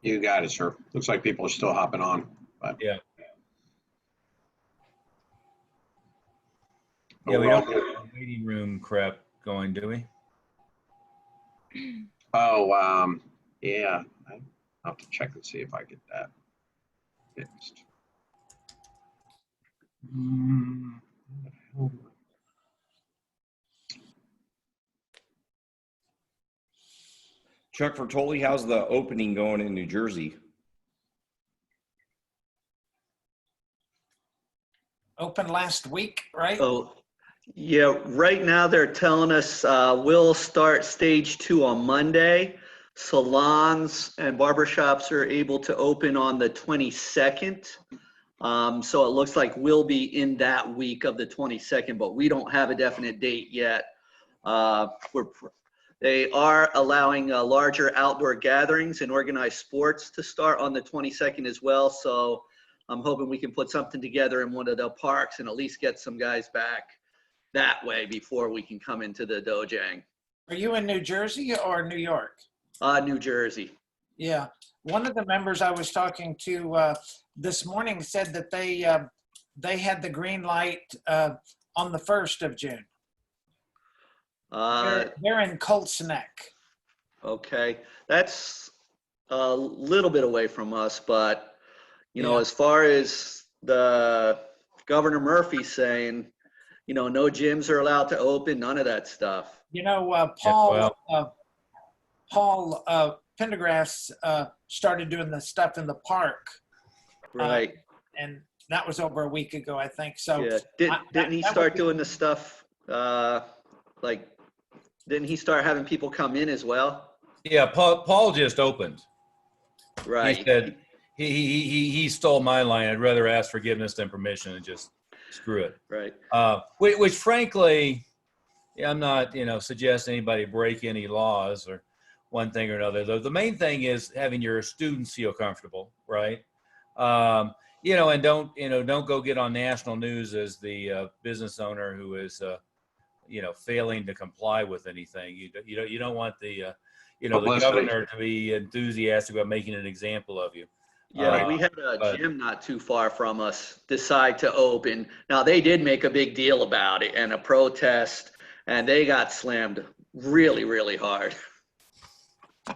You got it, sir. Looks like people are still hopping on. But Yeah. Yeah, we don't have a waiting room crap going, do we? Oh, yeah. I'll have to check and see if I get that fixed. Chuck Fertoli, how's the opening going in New Jersey? Open last week, right? Oh, yeah, right now they're telling us we'll start stage 2 on Monday. Salons and barbershops are able to open on the 22nd. So it looks like we'll be in that week of the 22nd, but we don't have a definite date yet. They are allowing larger outdoor gatherings and organized sports to start on the 22nd as well. So I'm hoping we can put something together in one of the parks and at least get some guys back that way before we can come into the Dojang. Are you in New Jersey or New York? New Jersey. Yeah. One of the members I was talking to this morning said that they had the green light on the 1st of June. They're in Colts Neck. Okay, that's a little bit away from us, but you know, as far as the Governor Murphy saying, you know, no gyms are allowed to open, none of that stuff. You know, Paul Pendergrass started doing the stuff in the park. Right. And that was over a week ago, I think. So yeah, didn't he start doing the stuff like? Didn't he start having people come in as well? Yeah, Paul just opened. Right. He said he stole my line. I'd rather ask forgiveness than permission and just screw it. Right. Which frankly, I'm not, suggesting anybody break any laws or one thing or another. The main thing is having your students feel comfortable, right? And don't go get on national news as the business owner who is failing to comply with anything. You don't want the the governor to be enthusiastic about making an example of you. Yeah, we had a gym not too far from us decide to open. Now they did make a big deal about it and a protest, and they got slammed really, really hard.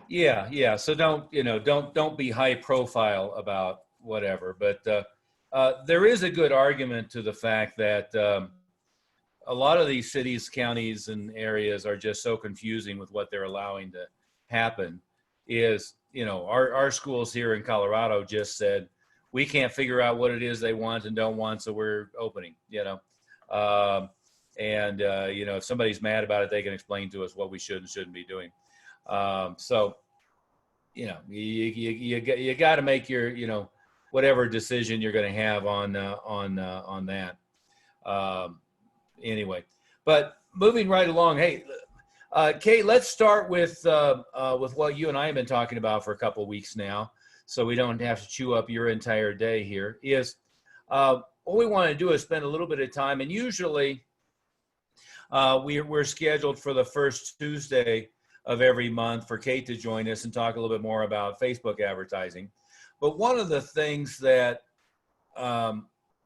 Yeah. So don't be high profile about whatever. But there is a good argument to the fact that a lot of these cities, counties, and areas are just so confusing with what they're allowing to happen. Our schools here in Colorado just said, we can't figure out what it is they want and don't want, so we're opening, if somebody's mad about it, they can explain to us what we should and shouldn't be doing. You got to make your, whatever decision you're going to have on that. Anyway, but moving right along, hey, Kate, let's start with what you and I have been talking about for a couple of weeks now, so we don't have to chew up your entire day here. What we want to do is spend a little bit of time, and usually we're scheduled for the first Tuesday of every month for Kate to join us and talk a little bit more about Facebook advertising. But one of the things that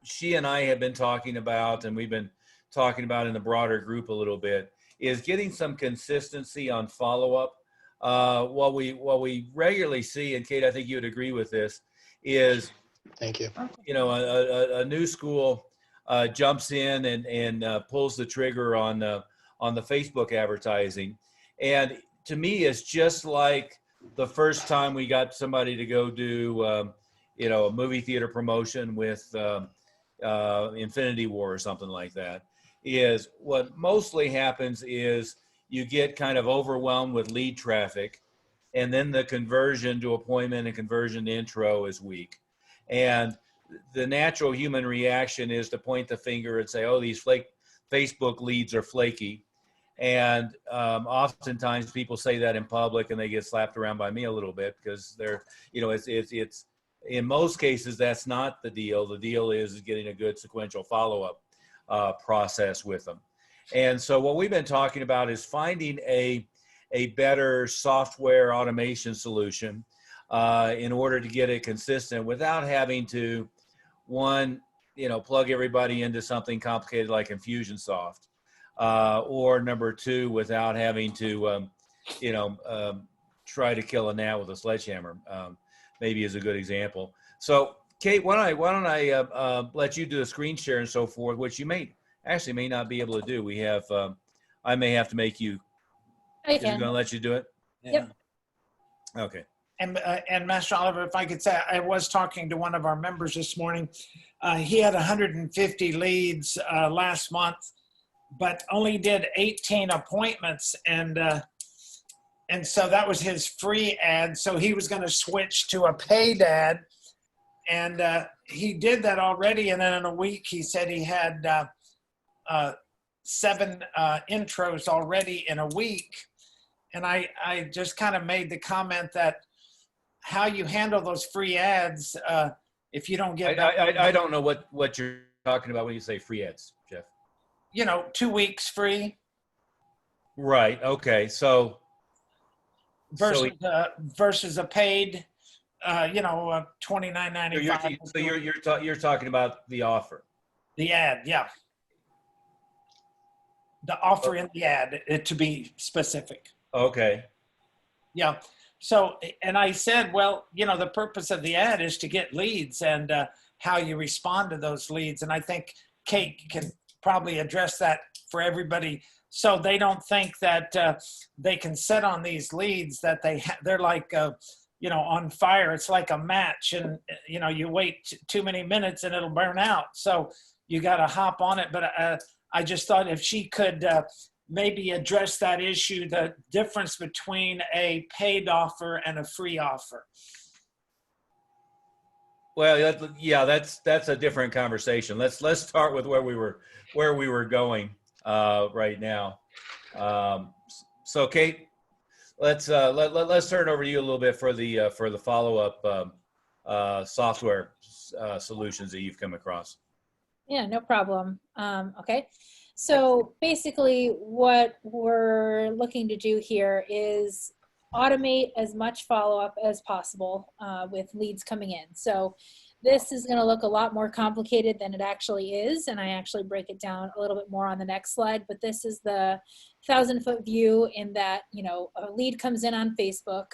she and I have been talking about, and we've been talking about in the broader group a little bit, is getting some consistency on follow-up. What we regularly see, and Kate, I think you would agree with this, is thank you. A new school jumps in and pulls the trigger on the Facebook advertising, and to me, it's just like the first time we got somebody to go do a movie theater promotion with Infinity War or something like that. Is what mostly happens is you get kind of overwhelmed with lead traffic, and then the conversion to appointment and conversion to intro is weak. And the natural human reaction is to point the finger and say, oh, these Facebook leads are flaky. And oftentimes people say that in public and they get slapped around by me a little bit because they're, it's in most cases, that's not the deal. The deal is getting a good sequential follow-up process with them. And so what we've been talking about is finding a better software automation solution in order to get it consistent without having to, one, plug everybody into something complicated like Infusionsoft, or number two, without having to, try to kill a gnat with a sledgehammer, maybe is a good example. So Kate, why don't I let you do a screen share and so forth, which you may not be able to do. We have, I may have to make you. I Is it can. going to let you do it? Yep. Okay. And Master Oliver, if I could say, I was talking to one of our members this morning. He had 150 leads last month, but only did 18 appointments, and so that was his free ad. So he was going to switch to a paid ad, and he did that already. And then in a week, he said he had 7 intros already in a week. And I just kind of made the comment that how you handle those free ads, if you don't get I don't know what you're talking about when you say free ads, Jeff. 2 weeks free Right. Okay. So versus a paid, $29.95. So you're talking about the offer. The ad, yeah. The offer in the ad, to be specific. Okay. Yeah. So, and I said, well, the purpose of the ad is to get leads and how you respond to those leads. And I think Kate can probably address that for everybody, so they don't think that they can sit on these leads, that they're like, on fire. It's like a match, and, you wait too many minutes and it'll burn out. So you got to hop on it. But I just thought if she could maybe address that issue, the difference between a paid offer and a free offer. Well, yeah, that's a different conversation. Let's start with where we were going right now. So Kate, let's turn it over to you a little bit for the follow-up software solutions that you've come across. Yeah, no problem. Okay. So basically what we're looking to do here is automate as much follow-up as possible with leads coming in. So this is going to look a lot more complicated than it actually is, and I actually break it down a little bit more on the next slide, but this is the 1,000-foot view in that, a lead comes in on Facebook.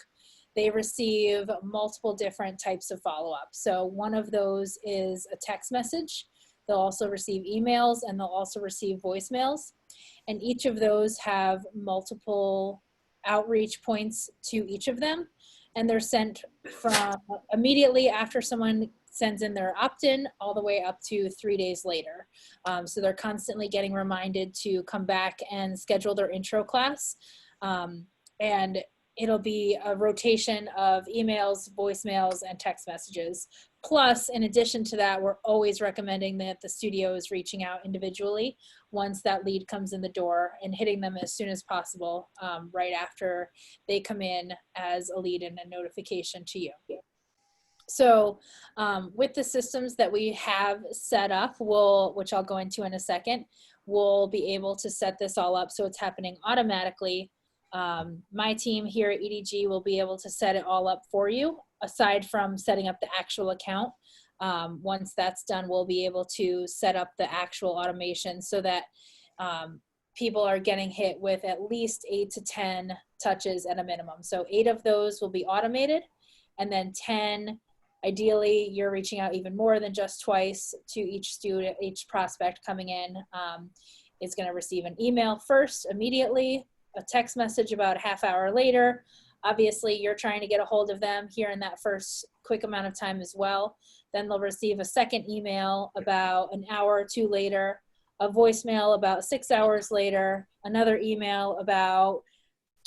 They receive multiple different types of follow-up. So one of those is a text message. They'll also receive emails, and they'll also receive voicemails. And each of those have multiple outreach points to each of them. And they're sent from immediately after someone sends in their opt-in all the way up to 3 days later. So they're constantly getting reminded to come back and schedule their intro class. And it'll be a rotation of emails, voicemails, and text messages. Plus, in addition to that, we're always recommending that the studio is reaching out individually once that lead comes in the door and hitting them as soon as possible, right after they come in as a lead and a notification to you. So with the systems that we have set up, which I'll go into in a second, we'll be able to set this all up so it's happening automatically. My team here at EDG will be able to set it all up for you, aside from setting up the actual account. Once that's done, we'll be able to set up the actual automation so that people are getting hit with at least 8 to 10 touches at a minimum. So 8 of those will be automated, and then 10, ideally, you're reaching out even more than just twice to each student, each prospect coming in is going to receive an email first immediately, a text message about a half hour later. Obviously, you're trying to get a hold of them here in that first quick amount of time as well. Then they'll receive a second email about an hour or two later, a voicemail about 6 hours later, another email about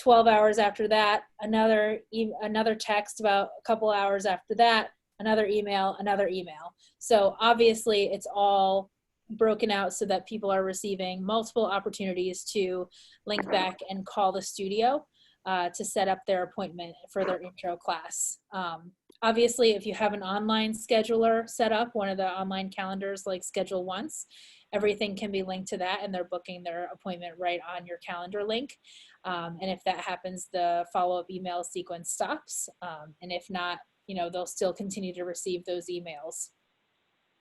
12 hours after that, another text about a couple hours after that, another email, another email. So obviously, it's all broken out so that people are receiving multiple opportunities to link back and call the studio to set up their appointment for their intro class. Obviously, if you have an online scheduler set up, one of the online calendars like ScheduleOnce, everything can be linked to that, and they're booking their appointment right on your calendar link. And if that happens, the follow-up email sequence stops. And if not, they'll still continue to receive those emails.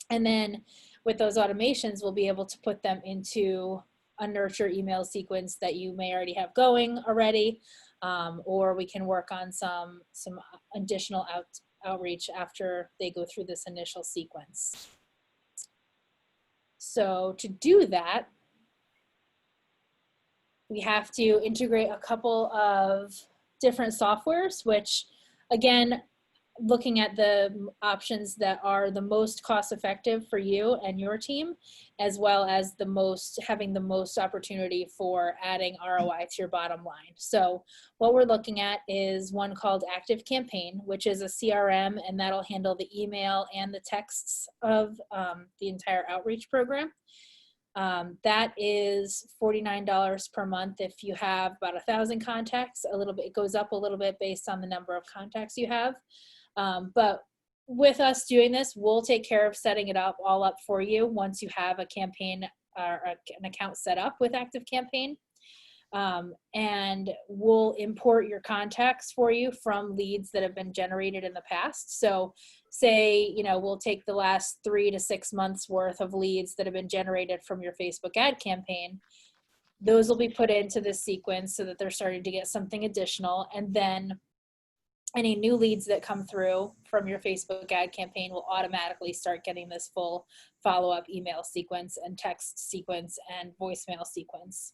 And then with those automations, we'll be able to put them into a nurture email sequence that you may already have going already, or we can work on some additional outreach after they go through this initial sequence. So to do that, we have to integrate a couple of different softwares, which again, looking at the options that are the most cost effective for you and your team, as well as having the most opportunity for adding ROI to your bottom line. So what we're looking at is one called ActiveCampaign, which is a CRM, and that'll handle the email and the texts of the entire outreach program. That is $49 per month if you have about 1,000 contacts. It goes up a little bit based on the number of contacts you have. But with us doing this, we'll take care of setting it all up for you once you have a campaign or an account set up with ActiveCampaign. And we'll import your contacts for you from leads that have been generated in the past. So say, we'll take the last 3 to 6 months worth of leads that have been generated from your Facebook ad campaign. Those will be put into this sequence so that they're starting to get something additional. And then any new leads that come through from your Facebook ad campaign will automatically start getting this full follow-up email sequence and text sequence and voicemail sequence.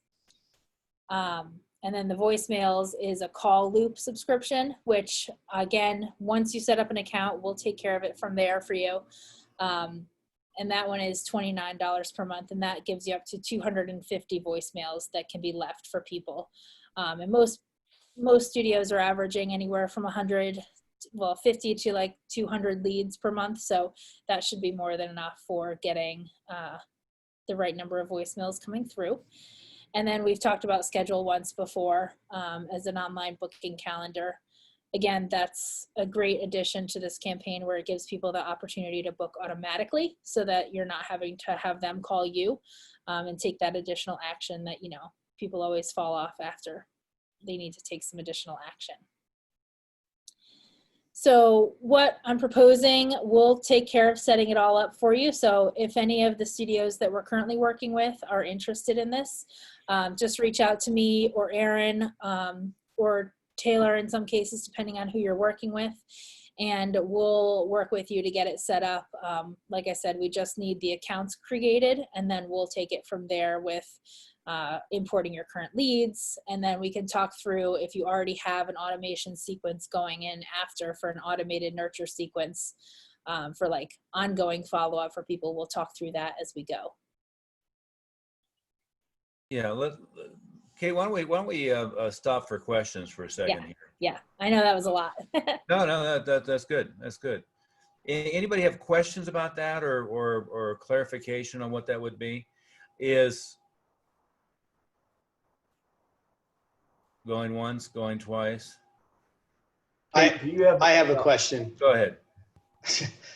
And then the voicemails is a call loop subscription, which again, once you set up an account, we'll take care of it from there for you. And that one is $29 per month, and that gives you up to 250 voicemails that can be left for people. And most studios are averaging anywhere from 50 to like 200 leads per month. So that should be more than enough for getting the right number of voicemails coming through. And then we've talked about ScheduleOnce before as an online booking calendar. Again, that's a great addition to this campaign where it gives people the opportunity to book automatically so that you're not having to have them call you and take that additional action that, people always fall off after they need to take some additional action. So what I'm proposing, we'll take care of setting it all up for you. So if any of the studios that we're currently working with are interested in this, just reach out to me or Aaron or Taylor in some cases, depending on who you're working with, and we'll work with you to get it set up. Like I said, we just need the accounts created, and then we'll take it from there with importing your current leads. And then we can talk through if you already have an automation sequence going in after for an automated nurture sequence for like ongoing follow-up for people. We'll talk through that as we go. Yeah, Kate, why don't we stop for questions for a second here? Yeah, I know that was a lot. No, that's good. That's good. Anybody have questions about that or clarification on what that would be? Is going once, going twice? I have a question. Go ahead.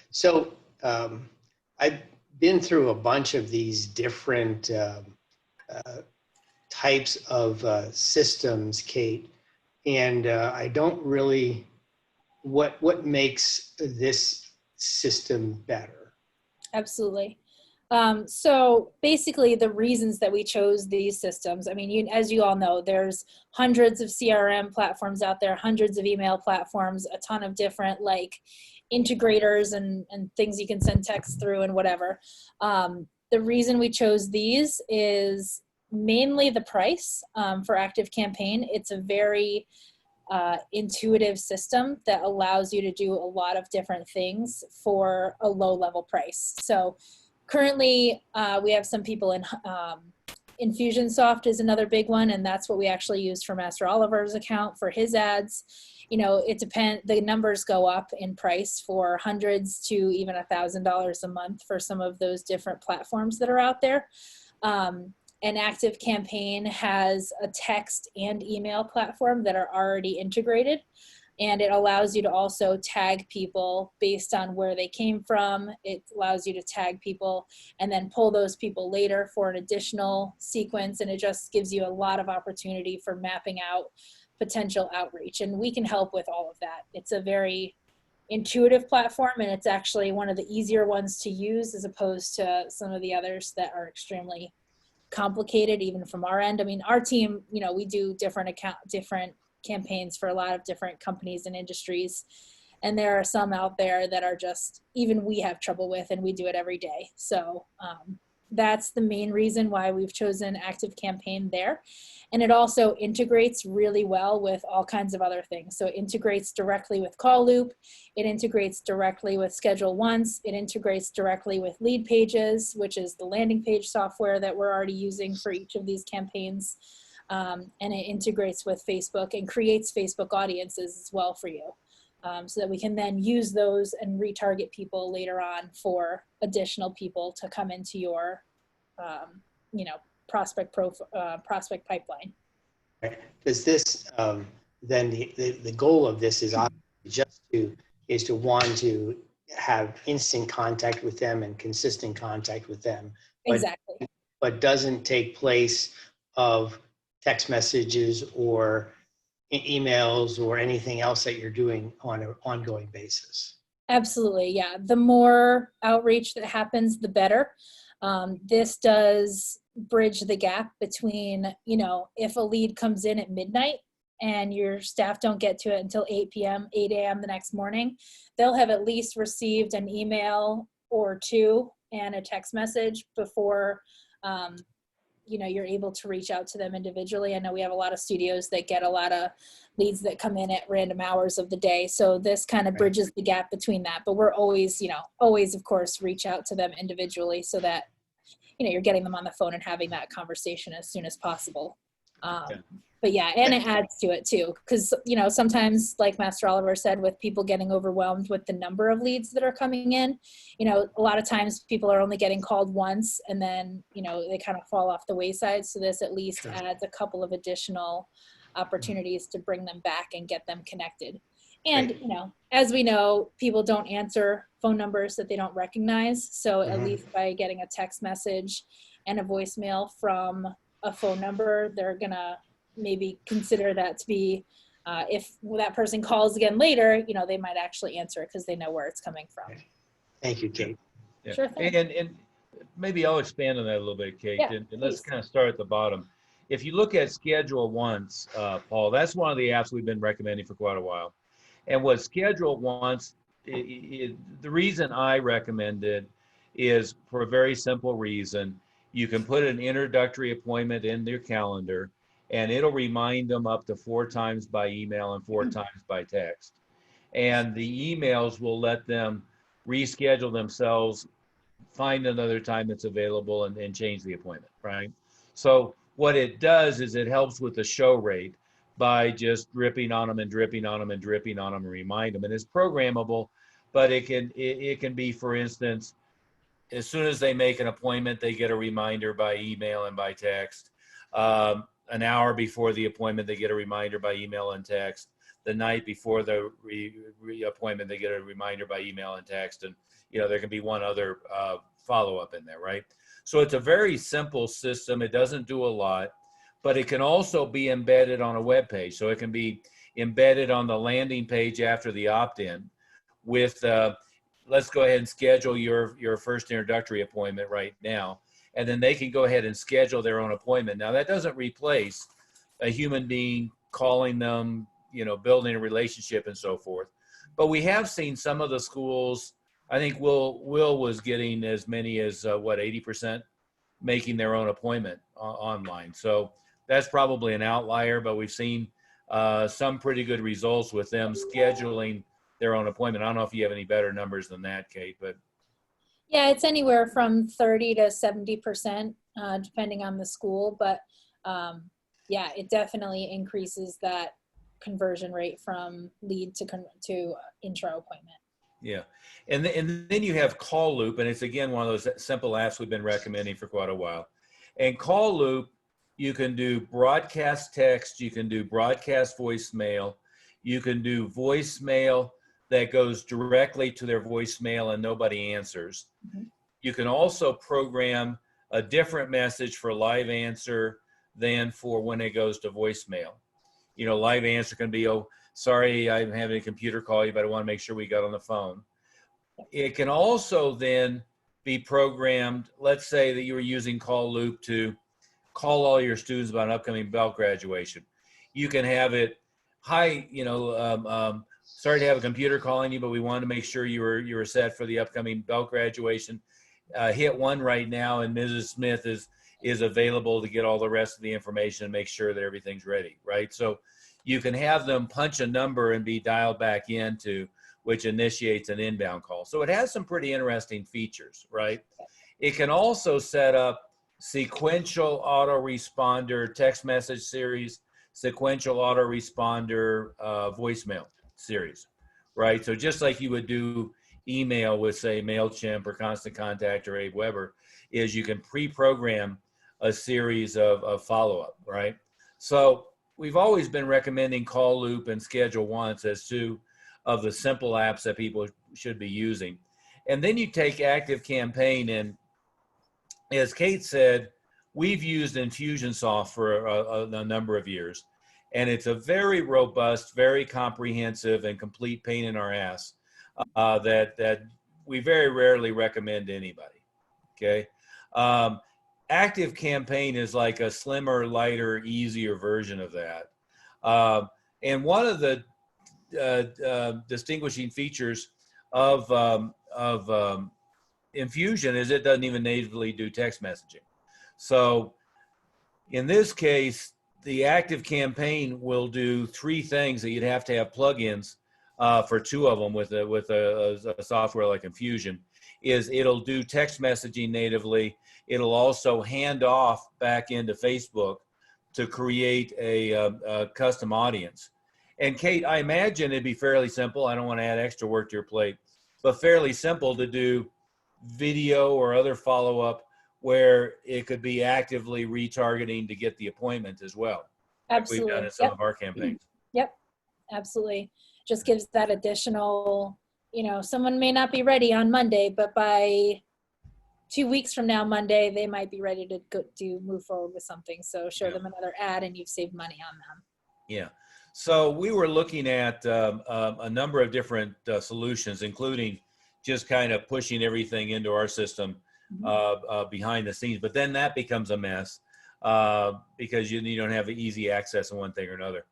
So I've been through a bunch of these different types of systems, Kate, and I don't really, what makes this system better? Absolutely. So basically the reasons that we chose these systems, I mean, as you all know, there's hundreds of CRM platforms out there, hundreds of email platforms, a ton of different like integrators and things you can send text through and whatever. The reason we chose these is mainly the price for ActiveCampaign. It's a very intuitive system that allows you to do a lot of different things for a low level price. So currently, we have some people in Infusionsoft is another big one, and that's what we actually use for Master Oliver's account for his ads. It depends. The numbers go up in price for hundreds to even $1,000 a month for some of those different platforms that are out there. And ActiveCampaign has a text and email platform that are already integrated. And it allows you to also tag people based on where they came from. It allows you to tag people and then pull those people later for an additional sequence. And it just gives you a lot of opportunity for mapping out potential outreach. And we can help with all of that. It's a very intuitive platform, and it's actually one of the easier ones to use as opposed to some of the others that are extremely complicated, even from our end. I mean, our team, you know, we do different campaigns for a lot of different companies and industries. And there are some out there that are just, even we have trouble with, and we do it every day. So that's the main reason why we've chosen ActiveCampaign there. And it also integrates really well with all kinds of other things. So it integrates directly with Call Loop. It integrates directly with ScheduleOnce. It integrates directly with Lead Pages, which is the landing page software that we're already using for each of these campaigns. And it integrates with Facebook and creates Facebook audiences as well for you. So that we can then use those and retarget people later on for additional people to come into your, you know, prospect pipeline. Does this, then the goal of this is just to want to have instant contact with them and consistent contact with them. Exactly. But doesn't take place of text messages or emails or anything else that you're doing on an ongoing basis. Absolutely, yeah. The more outreach that happens, the better. This does bridge the gap between, you know, if a lead comes in at midnight and your staff don't get to it until 8 p.m., 8 a.m. the next morning, they'll have at least received an email or two and a text message before, you know, you're able to reach out to them individually. I know we have a lot of studios that get a lot of leads that come in at random hours of the day. So this kind of bridges the gap between that. But we're always, you know, always, of course, reach out to them individually so that, you know, you're getting them on the phone and having that conversation as soon as possible. But yeah, and it adds to it too, because, you know, sometimes, like Master Oliver said, with people getting overwhelmed with the number of leads that are coming in, you know, a lot of times people are only getting called once and then, you know, they kind of fall off the wayside. So this at least adds a couple of additional opportunities to bring them back and get them connected. And, you know, as we know, people don't answer phone numbers that they don't recognize. So at least by getting a text message and a voicemail from a phone number, they're gonna maybe consider that to be, if that person calls again later, you know, they might actually answer it because they know where it's coming from. Thank you, Kate. Yeah. Sure thing. And maybe I'll expand on that a little bit, Kate, Yeah, and let's please. kind of start at the bottom. If you look at ScheduleOnce, Paul, that's one of the apps we've been recommending for quite a while. And what ScheduleOnce, the reason I recommend it is for a very simple reason. You can put an introductory appointment in their calendar, and it'll remind them up to 4 times by email and 4 times by text. And the emails will let them reschedule themselves, find another time that's available, and change the appointment, right? So what it does is it helps with the show rate by just dripping on them and dripping on them and dripping on them and remind them. And it's programmable, but it can be, for instance, as soon as they make an appointment, they get a reminder by email and by text. An hour before the appointment, they get a reminder by email and text. The night before the appointment, they get a reminder by email and text. And, you know, there can be one other follow-up in there, right? So it's a very simple system. It doesn't do a lot, but it can also be embedded on a web page. So it can be embedded on the landing page after the opt-in with, let's go ahead and schedule your first introductory appointment right now. And then they can go ahead and schedule their own appointment. Now, that doesn't replace a human being calling them, you know, building a relationship and so forth. But we have seen some of the schools, I think Will was getting as many as, 80% making their own appointment online. So that's probably an outlier, but we've seen some pretty good results with them scheduling their own appointment. I don't know if you have any better numbers than that, Kate, but. Yeah, it's anywhere from 30 to 70%, depending on the school. But yeah, it definitely increases that conversion rate from lead to intro appointment. Yeah, and then you have Call Loop, and it's again one of those simple apps we've been recommending for quite a while. And Call Loop, you can do broadcast text, you can do broadcast voicemail, You can do voicemail that goes directly to their voicemail and nobody answers. You can also program a different message for live answer than for when it goes to voicemail. You know, live answer can be, oh, sorry, I'm having a computer call you, but I want to make sure we got on the phone. It can also then be programmed, let's say that you were using Call Loop to call all your students about an upcoming belt graduation. You can have it, hi, you know, sorry to have a computer calling you, but we wanted to make sure you were set for the upcoming belt graduation. Hit 1 right now, and Mrs. Smith is available to get all the rest of the information and make sure that everything's ready, right? So you can have them punch a number and be dialed back into, which initiates an inbound call. So it has some pretty interesting features, right? It can also set up sequential autoresponder text message series, sequential autoresponder voicemail series, right? So just like you would do email with, say, MailChimp or Constant Contact or Abe Weber, is you can pre-program a series of follow-up, right? So we've always been recommending Call Loop and ScheduleOnce as 2 of the simple apps that people should be using. And then you take ActiveCampaign, and as Kate said, we've used Infusionsoft for a number of years, and it's a very robust, very comprehensive and complete pain in our ass that we very rarely recommend to anybody, okay? ActiveCampaign is like a slimmer, lighter, easier version of that. And one of the distinguishing features of Infusion is it doesn't even natively do text messaging. So in this case, the ActiveCampaign will do 3 things that you'd have to have plugins for 2 of them with a software like Infusion. Is it'll do text messaging natively. It'll also hand off back into Facebook to create a custom audience. And Kate, I imagine it'd be fairly simple. I don't want to add extra work to your plate, but fairly simple to do video or other follow-up where it could be actively retargeting to get the appointment as well. Absolutely. Like we've done in some of our campaigns. Yep, absolutely. Just gives that additional, you know, someone may not be ready on Monday, but by 2 weeks from now, Monday, they might be ready to move forward with something. So show them another ad and you've saved money on them. Yeah. So we were looking at a number of different solutions, including just kind of pushing everything into our system behind the scenes. But then that becomes a mess because you don't have easy access on one thing or another.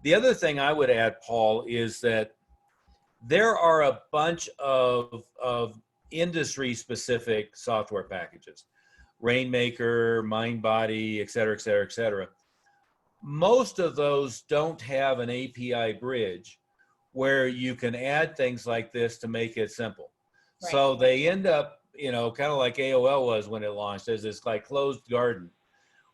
The other thing I would add, Paul, is that there are a bunch of industry-specific software packages, Rainmaker, MindBody, et cetera, et cetera, et cetera. Most of those don't have an API bridge where you can add things like this to make it simple. Right. So they end up, you know, kind of like AOL was when it launched, as this like closed garden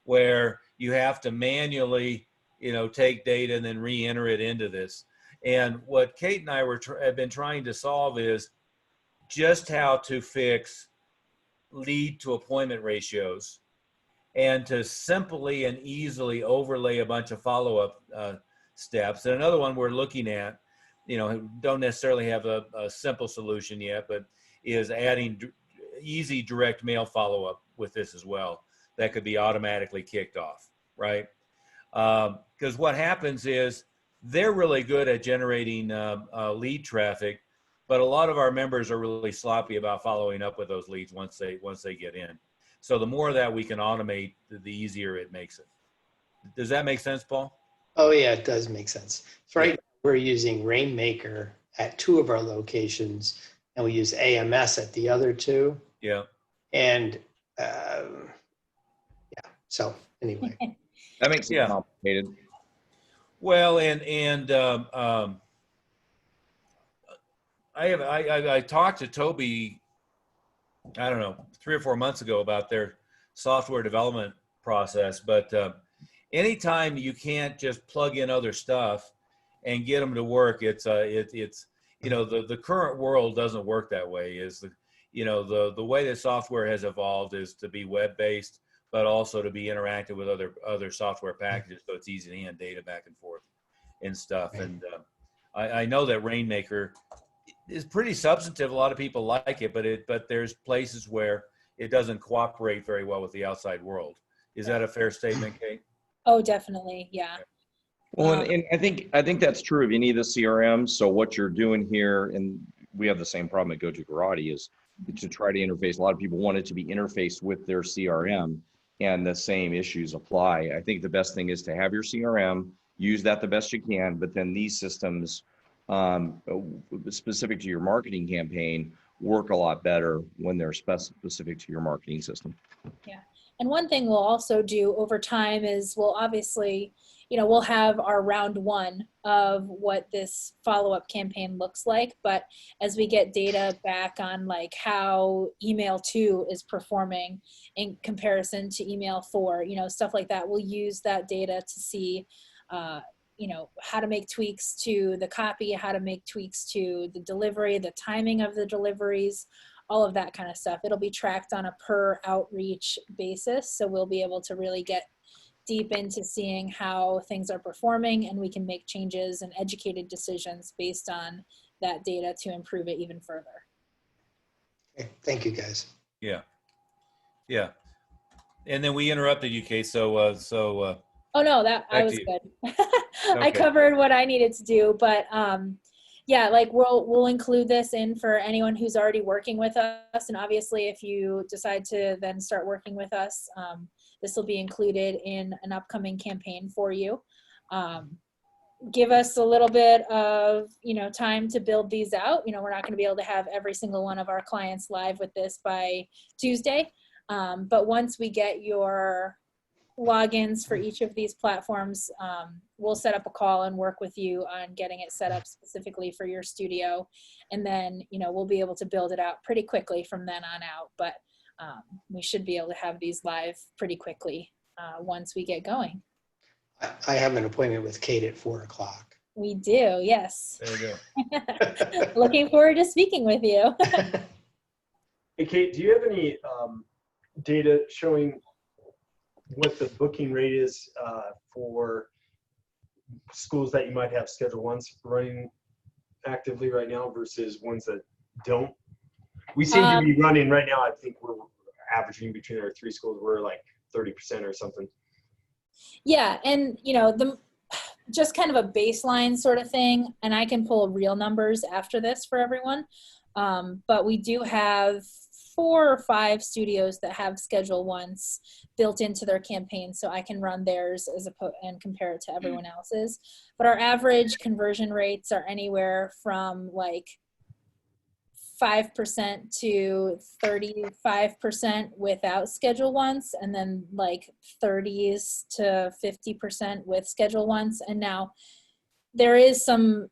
where you have to manually, you know, take data and then re-enter it into this. And what Kate and I have been trying to solve is just how to fix lead to appointment ratios and to simply and easily overlay a bunch of follow-up steps. And another one we're looking at, you know, don't necessarily have a simple solution yet, but is adding easy direct mail follow-up with this as well. That could be automatically kicked off, right? Because what happens is they're really good at generating lead traffic, but a lot of our members are really sloppy about following up with those leads once they get in. So the more that we can automate, the easier it makes it. Does that make sense, Paul? Oh yeah, it does make sense. So right now we're using Rainmaker at 2 of our locations, and we use AMS at the other 2. Yeah. And so anyway. That makes it complicated. Well, I talked to Toby, I don't know, 3 or 4 months ago about their software development process, but anytime you can't just plug in other stuff and get them to work, it's you know, the current world doesn't work that way. The way that software has evolved is to be web-based, but also to be interactive with other software packages, so it's easy to hand data back and forth and stuff. And I know that Rainmaker is pretty substantive. A lot of people like it, but there's places where it doesn't cooperate very well with the outside world. Is that a fair statement, Kate? Oh, definitely. Yeah. Well, and I think that's true of any of the CRMs. So what you're doing here, and we have the same problem at Goju Karate, is to try to interface. A lot of people want it to be interfaced with their CRM, and the same issues apply. I think the best thing is to have your CRM, use that the best you can, but then these systems specific to your marketing campaign work a lot better when they're specific to your marketing system. Yeah. And one thing we'll also do over time is we'll obviously, we'll have our round one of what this follow-up campaign looks like. But as we get data back on like how email 2 is performing in comparison to email 4, stuff like that, we'll use that data to see, how to make tweaks to the copy, how to make tweaks to the delivery, the timing of the deliveries, all of that kind of stuff. It'll be tracked on a per outreach basis. So we'll be able to really get deep into seeing how things are performing, and we can make changes and educated decisions based on that data to improve it even further. Okay, thank you, guys. Yeah. Yeah. And then we interrupted you, Kate. So Oh no, that I was good. I covered what I needed to do, but yeah, like we'll include this in for anyone who's already working with us, and obviously if you decide to then start working with us, this will be included in an upcoming campaign for you. Give us a little bit of time to build these out. We're not going to be able to have every single one of our clients live with this by Tuesday, but once we get your logins for each of these platforms, we'll set up a call and work with you on getting it set up specifically for your studio, and then we'll be able to build it out pretty quickly from then on out. But we should be able to have these live pretty quickly once we get going. I have an appointment with Kate at 4 o'clock. We do, yes. there you go. Looking forward to speaking with you. Hey, Kate, do you have any data showing what the booking rate is for schools that you might have ScheduleOnce running actively right now versus ones that don't? We seem to be running right now, I think we're averaging between our 3 schools, we're like 30% or something. Yeah, and just kind of a baseline sort of thing, and I can pull real numbers after this for everyone, but we do have 4 or 5 studios that have ScheduleOnce built into their campaign, so I can run theirs and compare it to everyone else's. But our average conversion rates are anywhere from like 5% to 35% without ScheduleOnce, and then like 30s to 50% with ScheduleOnce. And now there is some,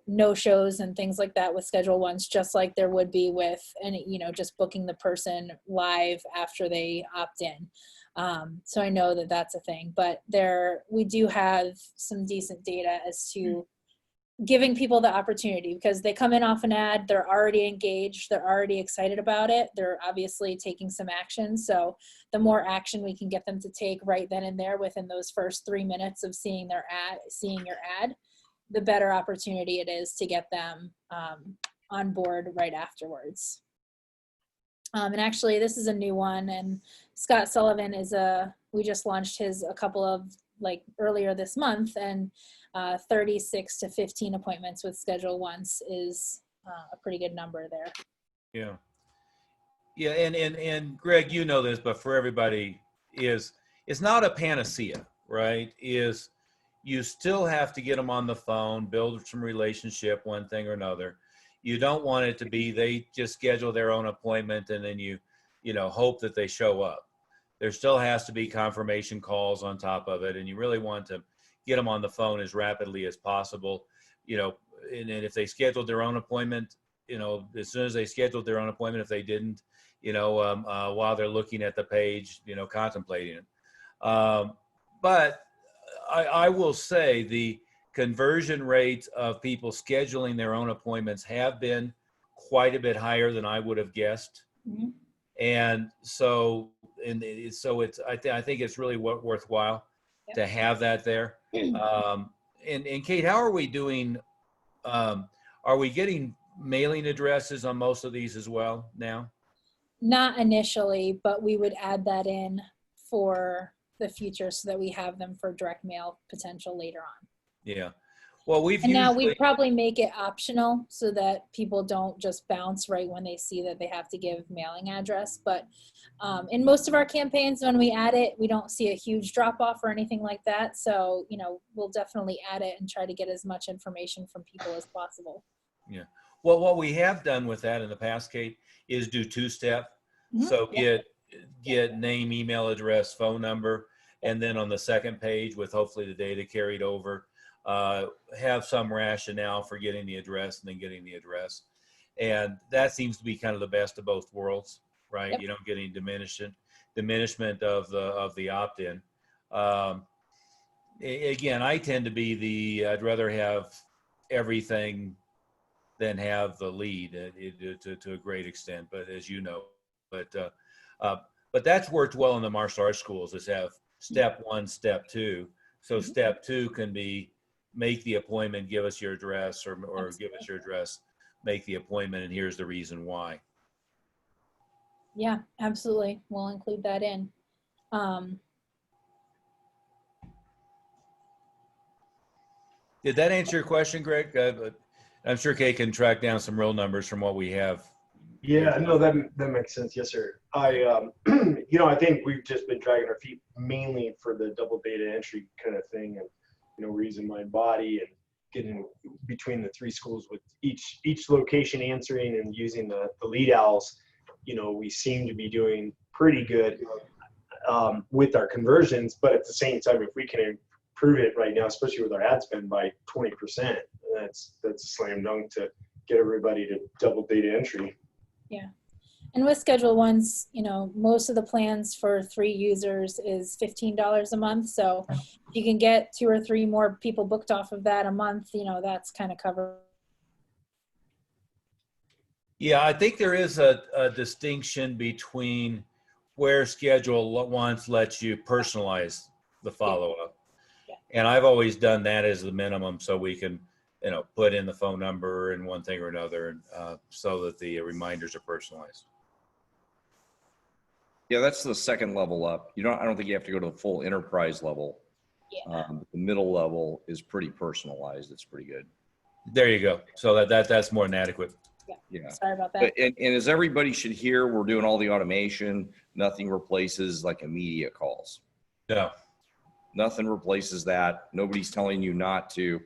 no-shows and things like that with ScheduleOnce, just like there would be with any, just booking the person live after they opt in. So I know that that's a thing, but we do have some decent data as to giving people the opportunity, because they come in off an ad, they're already engaged, they're already excited about it, they're obviously taking some action. So the more action we can get them to take right then and there within those first 3 minutes of seeing your ad, the better opportunity it is to get them on board right afterwards. And actually, this is a new one, and Scott Sullivan we just launched his a couple of earlier this month, and 36 to 15 appointments with ScheduleOnce is a pretty good number there. Yeah. Yeah, and Greg, this, but for everybody it's not a panacea, right? You still have to get them on the phone, build some relationship, one thing or another. You don't want it to be they just schedule their own appointment and then you hope that they show up. There still has to be confirmation calls on top of it, and you really want to get them on the phone as rapidly as possible. And if they scheduled their own appointment, as soon as they scheduled their own appointment, if they didn't, while they're looking at the page, contemplating it. But I will say the conversion rates of people scheduling their own appointments have been quite a bit higher than I would have guessed. Mm-hmm. And so I think it's really worthwhile to have that there. And Kate, how are we doing Are we getting mailing addresses on most of these as well now? Not initially, but we would add that in for the future so that we have them for direct mail potential later on. Yeah. Well, And now we probably make it optional so that people don't just bounce right when they see that they have to give mailing address. But in most of our campaigns, when we add it, we don't see a huge drop off or anything like that. So, you know, we'll definitely add it and try to get as much information from people as possible. Yeah. Well, what we have done with that in the past, Kate, is do two-step. So get name, email address, phone number, and then on the second page with hopefully the data carried over, have some rationale for getting the address and then getting the address. And that seems to be kind of the best of both worlds, right? Yep. You don't get any diminishment of the opt-in. Again, I tend to be I'd rather have everything than have the lead to a great extent, but as you know, but that's worked well in the martial arts schools, is have step 1, step 2. So step 2 can be make the appointment, give us your address, or give us your address, make the appointment, and here's the reason why. Yeah, absolutely. We'll include that in. Did that answer your question, Greg? I'm sure Kay can track down some real numbers from what we have. Yeah, no, that makes sense. Yes, sir. I I think we've just been dragging our feet mainly for the double data entry kind of thing, and we're using Mind Body and getting between the 3 schools with each location answering and using the lead owls. We seem to be doing pretty good with our conversions, but at the same time, if we can improve it right now, especially with our ad spend by 20%, that's a slam dunk to get everybody to double data entry. Yeah. And with ScheduleOnce, most of the plans for 3 users is $15 a month. So if you can get 2 or 3 more people booked off of that a month, that's kind of covered. Yeah, I think there is a distinction between where ScheduleOnce lets you personalize the follow-up. Yeah. And I've always done that as the minimum so we can put in the phone number and one thing or another, so that the reminders are personalized. Yeah, that's the second level up. I don't think you have to go to the full enterprise level. Yeah. The middle level is pretty personalized. It's pretty good. There you go. So that's more than adequate. Yeah. Sorry about that. And as everybody should hear, we're doing all the automation. Nothing replaces like immediate calls. No. Nothing replaces that. Nobody's telling you not to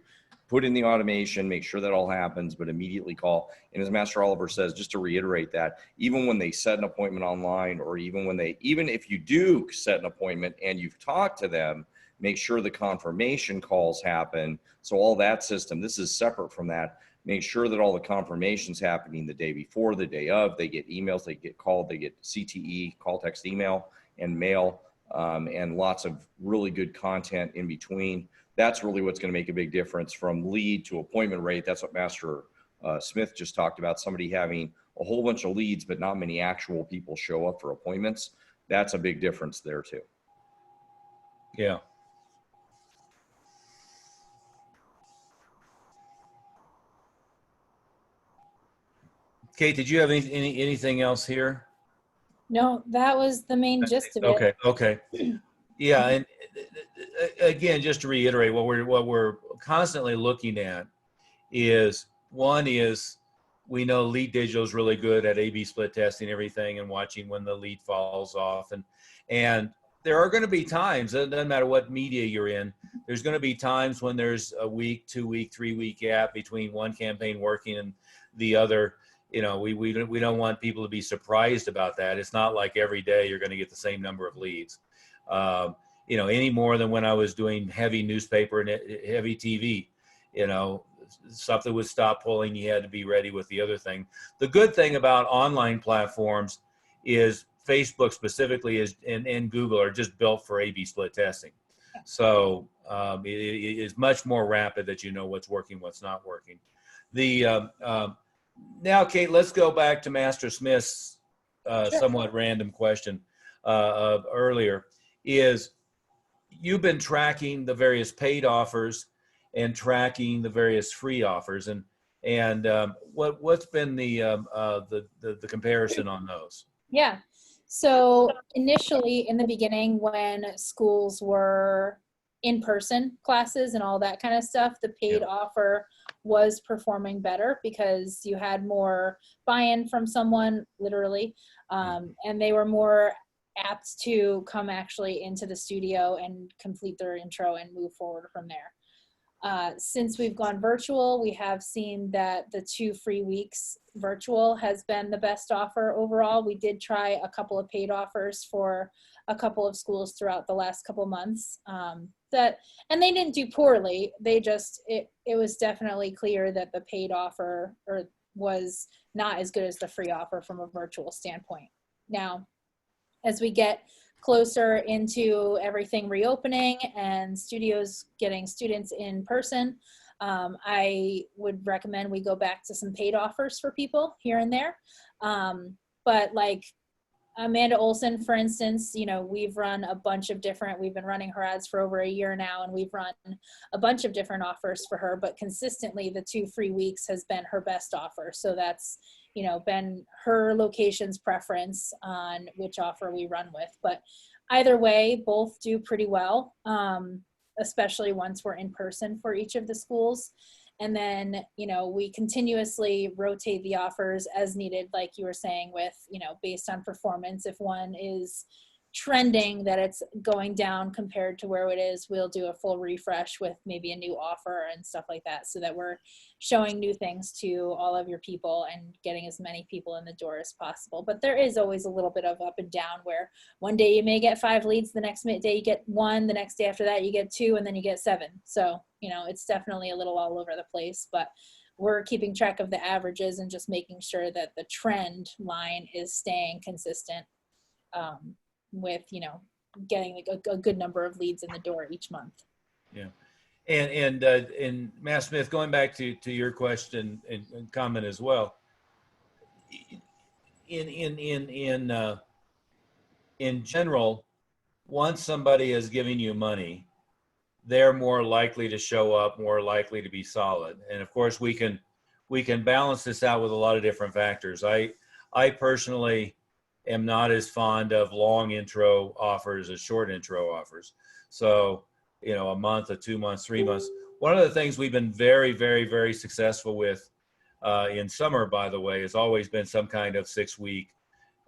put in the automation, make sure that all happens, but immediately call. And as Master Oliver says, just to reiterate that, even when they set an appointment online, or even if you do set an appointment and you've talked to them, make sure the confirmation calls happen. So all that system, this is separate from that. Make sure that all the confirmations happening the day before, the day of, they get emails, they get called, they get CTE, call, text, email, and mail, and lots of really good content in between. That's really what's going to make a big difference from lead to appointment rate. That's what Master Smith just talked about, somebody having a whole bunch of leads, but not many actual people show up for appointments. That's a big difference there too. Yeah. Kate, did you have anything else here? No, that was the main gist of it. Okay. Yeah, and again, just to reiterate, what we're constantly looking at is, one is, we know Lead Digital is really good at A/B split testing everything and watching when the lead falls off, and there are going to be times, it doesn't matter what media you're in, there's going to be times when there's a week, 2 week, 3 week gap between one campaign working and the other. We don't want people to be surprised about that. It's not like every day you're going to get the same number of leads. Any more than when I was doing heavy newspaper and heavy TV, something would stop pulling. You had to be ready with the other thing. The good thing about online platforms is Facebook specifically and Google are just built for A/B split testing. So it is much more rapid that what's working, what's not working. Now, Kate, let's go back to Master Smith's somewhat random question earlier. Is you've been tracking the various paid offers and tracking the various free offers, and And what's been the comparison on those? Yeah. So initially in the beginning, when schools were in-person classes and all that kind of stuff, the paid offer was performing better because you had more buy-in from someone, literally, and they were more apt to come actually into the studio and complete their intro and move forward from there. Since we've gone virtual, we have seen that the 2 free weeks virtual has been the best offer overall. We did try a couple of paid offers for a couple of schools throughout the last couple months. And they didn't do poorly. They just, it was definitely clear that the paid offer was not as good as the free offer from a virtual standpoint. Now, as we get closer into everything reopening and studios getting students in person, I would recommend we go back to some paid offers for people here and there. But like Amanda Olson, for instance, you know, we've run a bunch of different, we've been running her ads for over a year now, and we've run a bunch of different offers for her, but consistently the 2 free weeks has been her best offer. So that's, you know, been her location's preference on which offer we run with. But either way, both do pretty well, especially once we're in person for each of the schools. And then, you know, we continuously rotate the offers as needed, like you were saying, with, you know, based on performance. If one is trending that it's going down compared to where it is, we'll do a full refresh with maybe a new offer and stuff like that, so that we're showing new things to all of your people and getting as many people in the door as possible. But there is always a little bit of up and down, where one day you may get 5 leads, the next day you get 1, the next day after that you get 2, and then you get 7. So, you know, it's definitely a little all over the place, but we're keeping track of the averages and just making sure that the trend line is staying consistent, with, you know, getting a good number of leads in the door each month. Yeah. And Matt Smith, going back to your question and comment as well, in general, once somebody is giving you money, they're more likely to show up, more likely to be solid. And of course we can balance this out with a lot of different factors. I personally am not as fond of long intro offers as short intro offers. So, you know, a month, 2 months, 3 months. One of the things we've been very, very, very successful with in summer, by the way, has always been some kind of 6-week,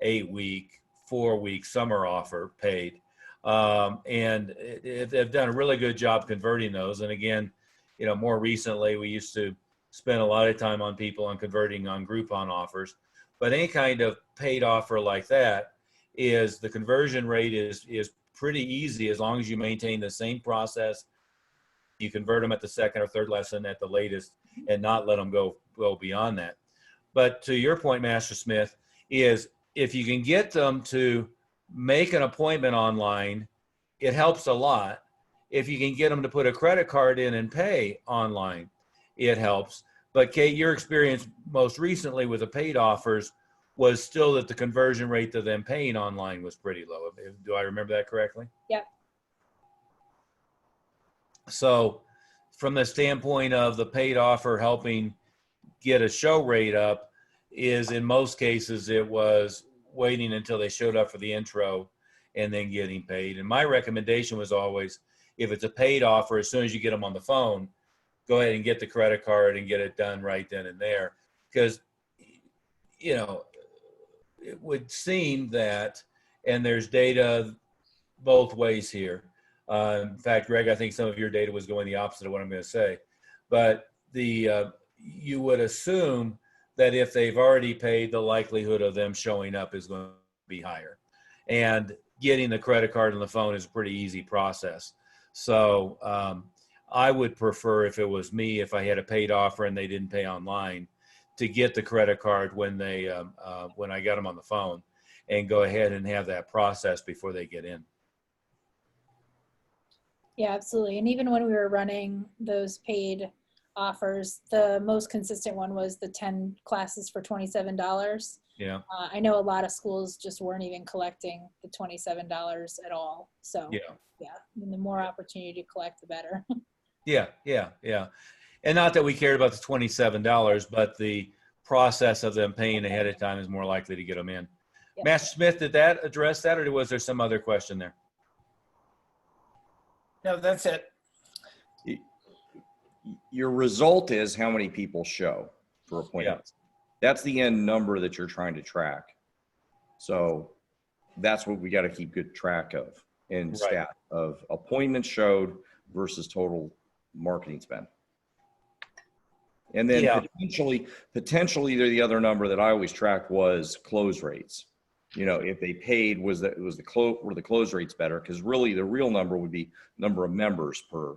8-week, 4-week summer offer paid. And they've done a really good job converting those. And again, you know, more recently, we used to spend a lot of time on people on converting on Groupon offers. But any kind of paid offer like that, is the conversion rate is pretty easy as long as you maintain the same process. You convert them at the second or third lesson at the latest, and not let them go beyond that. But to your point, Master Smith, is if you can get them to make an appointment online, it helps a lot. If you can get them to put a credit card in and pay online, it helps. But Kate, your experience most recently with the paid offers was still that the conversion rate to them paying online was pretty low. Do I remember that correctly? Yep. So from the standpoint of the paid offer helping get a show rate up, is in most cases it was waiting until they showed up for the intro and then getting paid. And my recommendation was always, if it's a paid offer, as soon as you get them on the phone, go ahead and get the credit card and get it done right then and there. Because, you know, it would seem that, and there's data both ways here. In fact, Greg, I think some of your data was going the opposite of what I'm going to say. But you would assume that if they've already paid, the likelihood of them showing up is going to be higher. And getting the credit card on the phone is a pretty easy process. So I would prefer, if it was me, if I had a paid offer and they didn't pay online, to get the credit card when they when I got them on the phone, and go ahead and have that process before they get in. Yeah, absolutely. And even when we were running those paid offers, the most consistent one was the 10 classes for $27. Yeah. I know a lot of schools just weren't even collecting the $27 at all. So yeah, I mean, the more opportunity to collect, the better. Yeah. And not that we cared about the $27, but the process of them paying ahead of time is more likely to get them in. Yep. Master Smith, did that address that, or was there some other question there? No, that's it. Your result is how many people show for appointments. That's the end number that you're trying to track. So that's what we got to keep good track of in stat of appointments showed versus total marketing spend. And then potentially the other number that I always tracked was close rates. You know, if they paid, were the close rates better? Because really the real number would be number of members per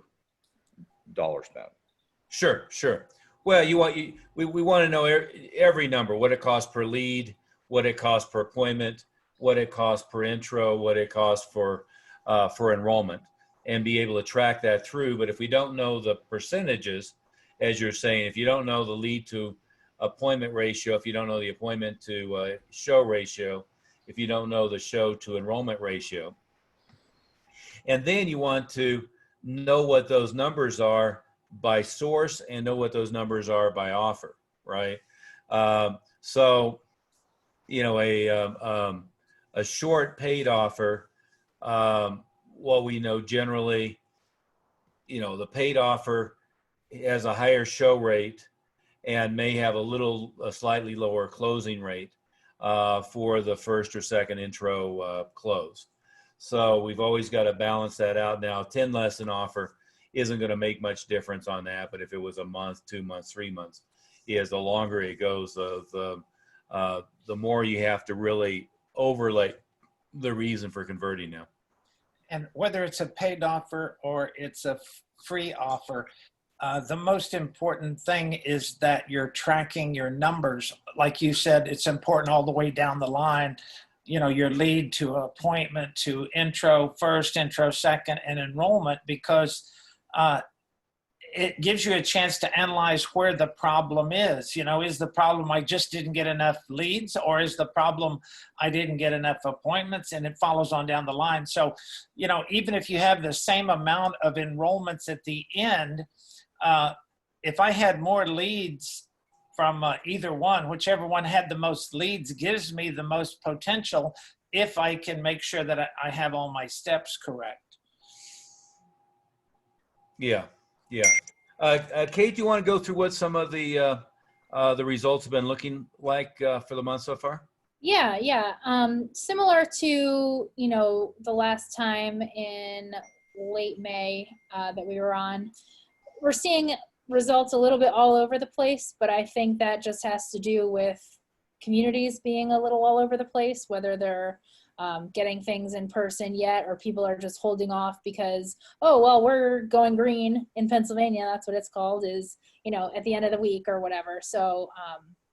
dollar spent. Sure. Well, we want to know every number, what it costs per lead, what it costs per appointment, what it costs per intro, what it costs for enrollment, and be able to track that through. But if we don't know the percentages, as you're saying, if you don't know the lead to appointment ratio, if you don't know the appointment to show ratio, if you don't know the show to enrollment ratio, and then you want to know what those numbers are by source and know what those numbers are by offer, right? So, you know, a short paid offer, what we know generally, you know, the paid offer has a higher show rate and may have a slightly lower closing rate for the first or second intro close. So we've always got to balance that out. Now, 10 lesson offer isn't going to make much difference on that, but if it was a month, 2 months, 3 months, the longer it goes, the more you have to really overlay the reason for converting now. And whether it's a paid offer or it's a free offer, the most important thing is that you're tracking your numbers. Like you said, it's important all the way down the line, you know, your lead to appointment to intro first, intro second, and enrollment, because it gives you a chance to analyze where the problem is. You know, is the problem I just didn't get enough leads, or is the problem I didn't get enough appointments? And it follows on down the line. So, you know, even if you have the same amount of enrollments at the end, if I had more leads from either one, whichever one had the most leads gives me the most potential if I can make sure that I have all my steps correct. Yeah. Kate, do you want to go through what some of the results have been looking like for the month so far? Yeah. Similar to, you know, the last time in late May that we were on, we're seeing results a little bit all over the place, but I think that just has to do with communities being a little all over the place, whether they're getting things in person yet, or people are just holding off because, oh, well, we're going green in Pennsylvania. That's what it's called, is, you know, at the end of the week or whatever. So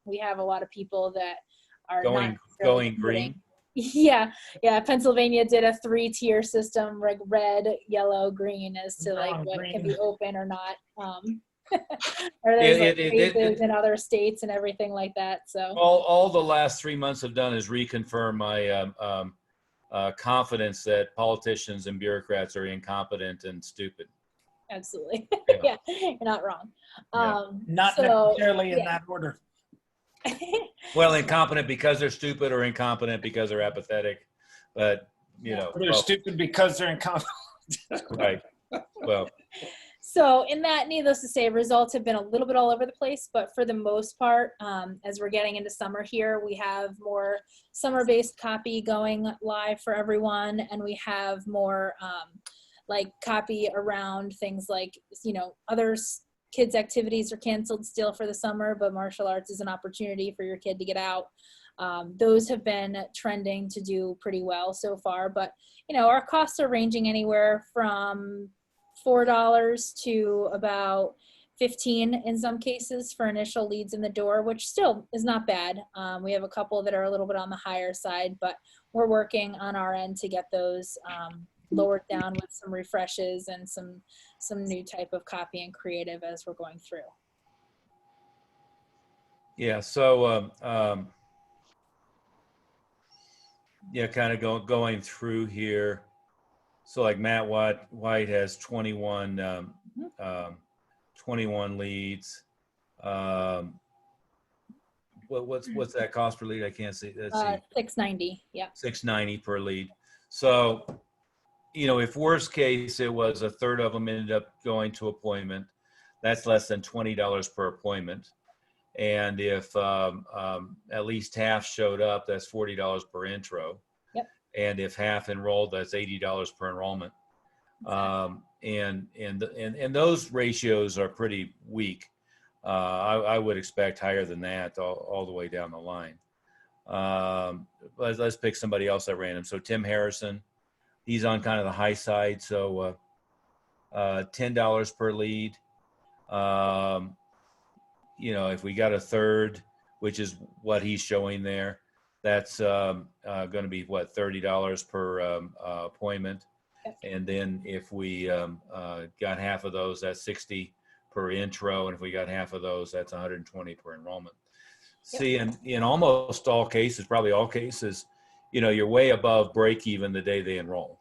we have a lot of people that are going green. Yeah. Pennsylvania did a 3-tier system, like red, yellow, green, as to like what can be open or not. Or there's like phases in other states and everything like that. So all the last 3 months have done is reconfirm my confidence that politicians and bureaucrats are incompetent and stupid. Absolutely. Yeah. Yeah, you're not wrong. Not necessarily in that order. Well, incompetent because they're stupid, or incompetent because they're apathetic, but you know, they're stupid because they're incompetent. Right. Well, so in that, needless to say, results have been a little bit all over the place, but for the most part, as we're getting into summer here, we have more summer-based copy going live for everyone, and we have more like copy around things like, you know, others. Kids' activities are canceled still for the summer, but martial arts is an opportunity for your kid to get out. Those have been trending to do pretty well so far, but you know, our costs are ranging anywhere from $4 to about $15 in some cases for initial leads in the door, which still is not bad. We have a couple that are a little bit on the higher side, but we're working on our end to get those lowered down with some refreshes and some new type of copy and creative as we're going through. yeah. So yeah, kind of going through here. So like Matt White has 21 21 leads. What's that cost per lead? I can't see. Let's see. $6.90. Yeah. $6.90 per lead. So, you know, if worst case it was a third of them ended up going to appointment, that's less than $20 per appointment. And if at least half showed up, that's $40 per intro. Yep. And if half enrolled, that's $80 per enrollment. And those ratios are pretty weak. I would expect higher than that all the way down the line. Let's pick somebody else at random. So Tim Harrison, he's on kind of the high side. So $10 per lead. You know, if we got a third, which is what he's showing there, that's going to be what, $30 per appointment. And then if we got half of those, that's 60 per intro. And if we got half of those, that's 120 per enrollment. Yep. See, in almost all cases, probably all cases, you know, you're way above break even the day they enroll.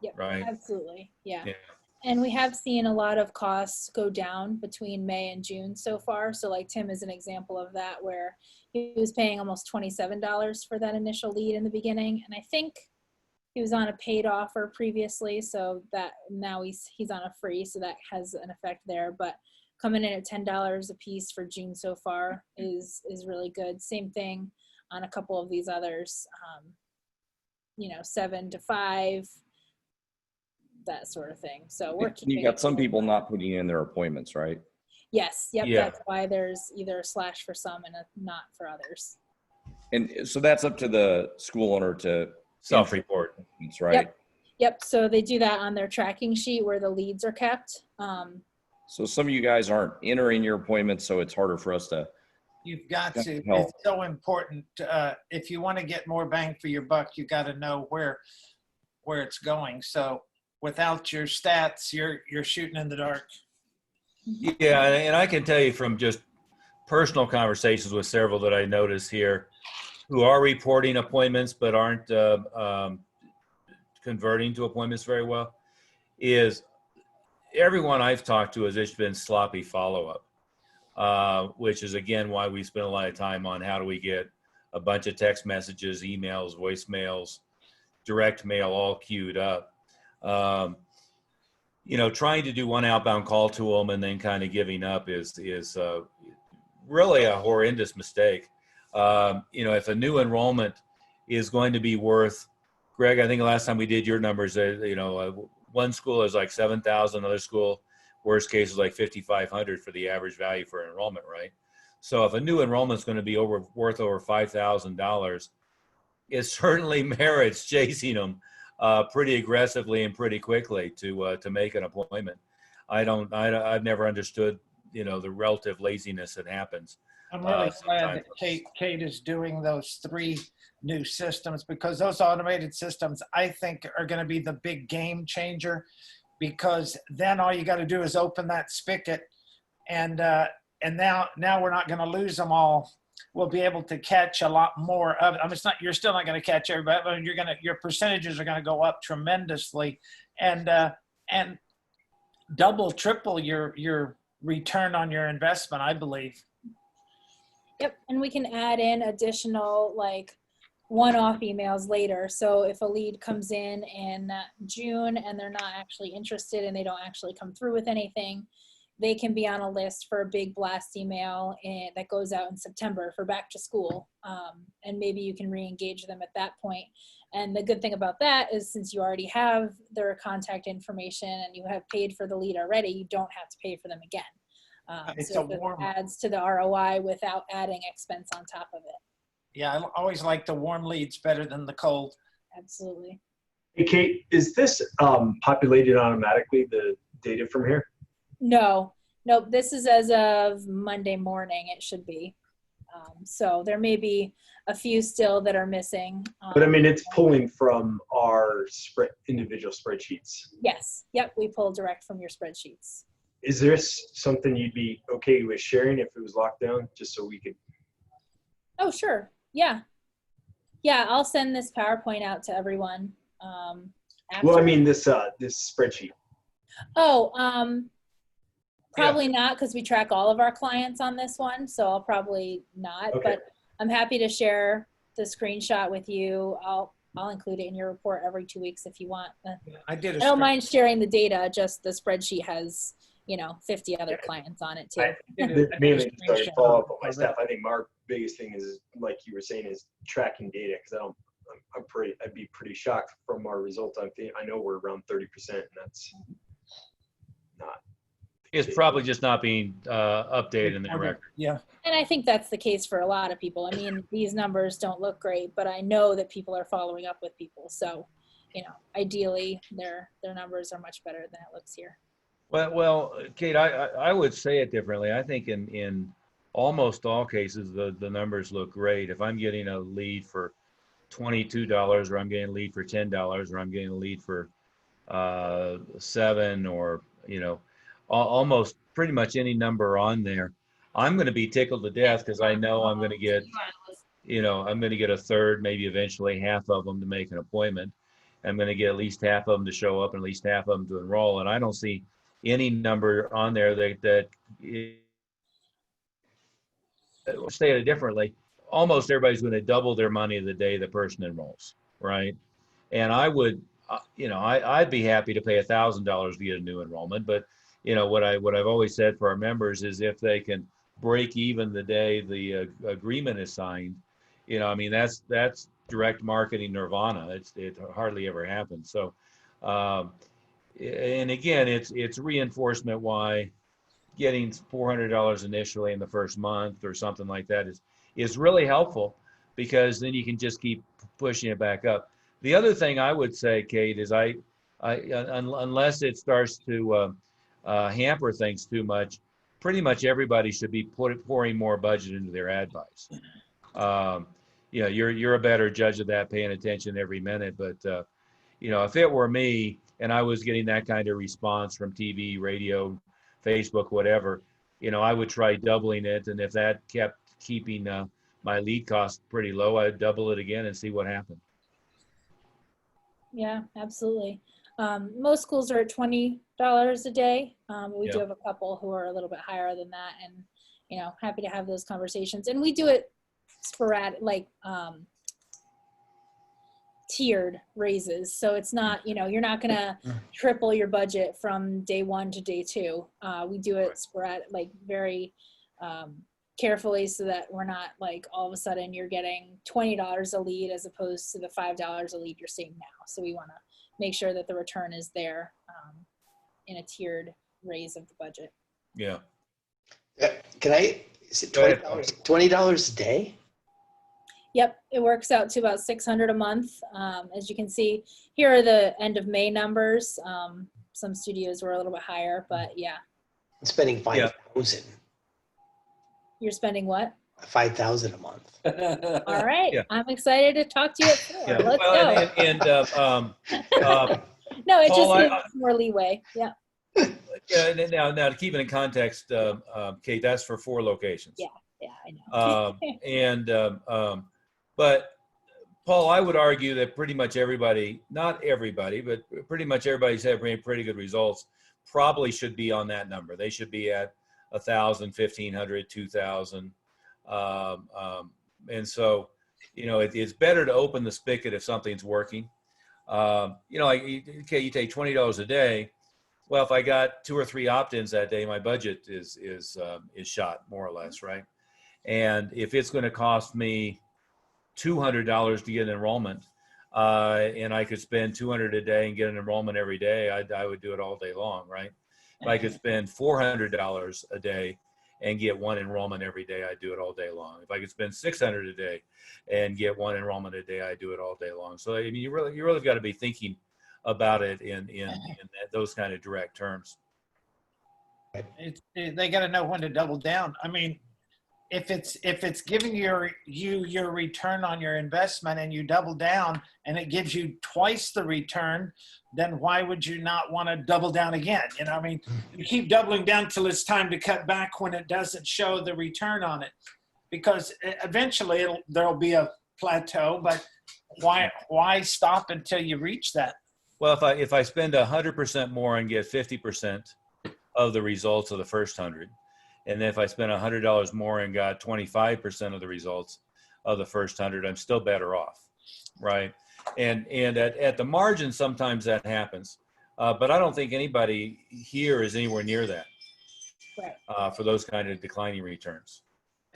Yep. Right. Absolutely. Yeah. Yeah. And we have seen a lot of costs go down between May and June so far. So like Tim is an example of that, where he was paying almost $27 for that initial lead in the beginning. And I think he was on a paid offer previously, so that now he's on a free, so that has an effect there. But coming in at $10 a piece for June so far is really good. Same thing on a couple of these others, you know, 7 to 5, that sort of thing. So we're keeping. You got some people not putting in their appointments, right? Yes. Yep. Yeah. That's why there's either a slash for some and a not for others. And so that's up to the school owner to Self-report. right? Yep. So they do that on their tracking sheet where the leads are kept. So some of you guys aren't entering your appointments, so it's harder for us to. You've got to, help. it's so important. If you want to get more bang for your buck, you got to know where it's going. So without your stats, you're shooting in the dark. Yeah, and I can tell you from just personal conversations with several that I notice here who are reporting appointments but aren't converting to appointments very well, is everyone I've talked to has just been sloppy follow-up, which is, again, why we spend a lot of time on how do we get a bunch of text messages, emails, voicemails, direct mail all queued up. You know, trying to do one outbound call to them and then kind of giving up is really a horrendous mistake. You know, if a new enrollment is going to be worth, Greg, I think the last time we did your numbers, you know, one school is like 7,000, another school, worst case is like 5,500 for the average value for enrollment, right? So if a new enrollment is going to be worth over $5,000, it certainly merits chasing them pretty aggressively and pretty quickly to make an appointment. I've never understood, you know, the relative laziness that happens. I'm really glad that Kate is doing those 3 new systems, because those automated systems, I think, are going to be the big game changer, because then all you got to do is open that spigot, and now we're not going to lose them all. We'll be able to catch a lot more of it. I mean, you're still not going to catch everybody, but your percentages are going to go up tremendously, and double, triple your return on your investment, I believe. Yep. And we can add in additional like one-off emails later. So if a lead comes in June and they're not actually interested and they don't actually come through with anything, they can be on a list for a big blast email that goes out in September for back to school. And maybe you can re-engage them at that point. And the good thing about that is, since you already have their contact information and you have paid for the lead already, you don't have to pay for them again. So it adds to the ROI without adding expense on top of it. Yeah, I always like the warm leads better than the cold. Absolutely. Hey, Kate, is this populated automatically, the data from here? No, this is as of Monday morning, it should be. So there may be a few still that are missing. But I mean, it's pulling from our individual spreadsheets. Yes. Yep. We pull direct from your spreadsheets. Is this something you'd be okay with sharing if it was locked down, just so we could? Oh, sure. Yeah. Yeah. I'll send this PowerPoint out to everyone. Well, I mean, this spreadsheet. Oh, Probably not, because we track all of our clients on this one, so I'll probably not. Okay. But I'm happy to share the screenshot with you. I'll include it in your report every 2 weeks if you want. I did I don't mind sharing the data. Just the spreadsheet has 50 other clients on it too. Mainly to follow up with my staff. I think Mark's biggest thing is, like you were saying, is tracking data, because I'd be pretty shocked from our results. I know we're around 30%, and that's not. It's probably just not being updated in their record. Yeah. And I think that's the case for a lot of people. I mean, these numbers don't look great, but I know that people are following up with people. So, ideally their numbers are much better than it looks here. Well, Kate, I would say it differently. I think in almost all cases, the numbers look great. If I'm getting a lead for $22, or I'm getting a lead for $10, or I'm getting a lead for $7, or almost pretty much any number on there, I'm going to be tickled to death, because I know I'm going to get, I'm going to get a third, maybe eventually half of them to make an appointment. I'm going to get at least half of them to show up and at least half of them to enroll. And I don't see any number on there that say it differently. Almost everybody's going to double their money the day the person enrolls, right? And I would, I'd be happy to pay $1,000 to get a new enrollment. But what I've always said for our members is, if they can break even the day the agreement is signed, that's direct marketing nirvana. It hardly ever happens. So, and again, it's reinforcement why getting $400 initially in the first month or something like that is really helpful, because then you can just keep pushing it back up. The other thing I would say, Kate, is unless it starts to hamper things too much, pretty much everybody should be pouring more budget into their ad buys. You're a better judge of that, paying attention every minute. But if it were me and I was getting that kind of response from TV, radio, Facebook, whatever, I would try doubling it. And if that kept keeping my lead cost pretty low, I'd double it again and see what happened. Yeah, absolutely. Most schools are at $20 a day. We do have a couple who are a little bit higher than that, and happy to have those conversations. And we do it sporadic, like tiered raises. So it's not, you're not gonna triple your budget from day 1 to day 2. We do it sporadic, like very carefully, so that we're not like all of a sudden you're getting $20 a lead as opposed to the $5 a lead you're seeing now. So we want to make sure that the return is there in a tiered raise of the budget. Yeah. Is it $20 a day? Yep, it works out to about $600 a month. As you can see, here are the end of May numbers. Some studios were a little bit higher, but yeah. I'm spending $5,000. You're spending what? $5,000 a month. All right, yeah. I'm excied to talk to you at 4. Yeah. Let's go. No, it Paul, just gives more leeway. Yeah. Yeah. Now to keep it in context, Kate, that's for 4 locations. Yeah, I know. But Paul, I would argue that pretty much everybody, not everybody, but pretty much everybody's having pretty good results, probably should be on that number. They should be at 1,000, 1,500, 2,000. And so, it's better to open the spigot if something's working. Like, okay, you take $20 a day. Well, if I got 2 or 3 opt-ins that day, my budget is shot, more or less, right? And if it's going to cost me $200 to get an enrollment, and I could spend $200 a day and get an enrollment every day, I would do it all day long, right? If I could spend $400 a day and get 1 enrollment every day, I'd do it all day long. If I could spend $600 a day and get 1 enrollment a day, I'd do it all day long. So I mean, you really got to be thinking about it in those kind of direct terms. They got to know when to double down. I mean, if it's giving you your return on your investment and you double down and it gives you twice the return, then why would you not want to double down again? I mean, you keep doubling down till it's time to cut back when it doesn't show the return on it, because eventually there'll be a plateau. But why stop until you reach that? Well, if I spend 100% more and get 50%, of the results of the first 100. And then if I spent $100 more and got 25% of the results of the first 100, I'm still better off, right? And at the margin, sometimes that happens. But I don't think anybody here is anywhere near that for those kind of declining returns.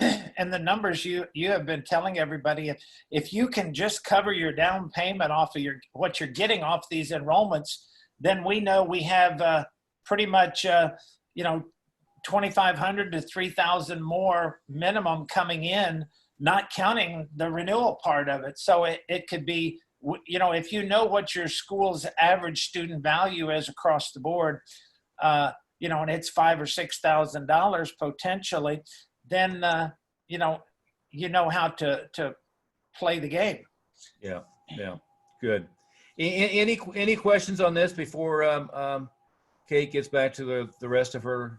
And the numbers you have been telling everybody, if you can just cover your down payment off of what you're getting off these enrollments, then we know we have pretty much, you know, 2,500 to 3,000 more minimum coming in, not counting the renewal part of it. So it could be, you know, if you know what your school's average student value is across the board, you know, and it's $5,000 or $6,000 potentially, then you know how to play the game. Yeah, good. Any questions on this before Kate gets back to the rest of her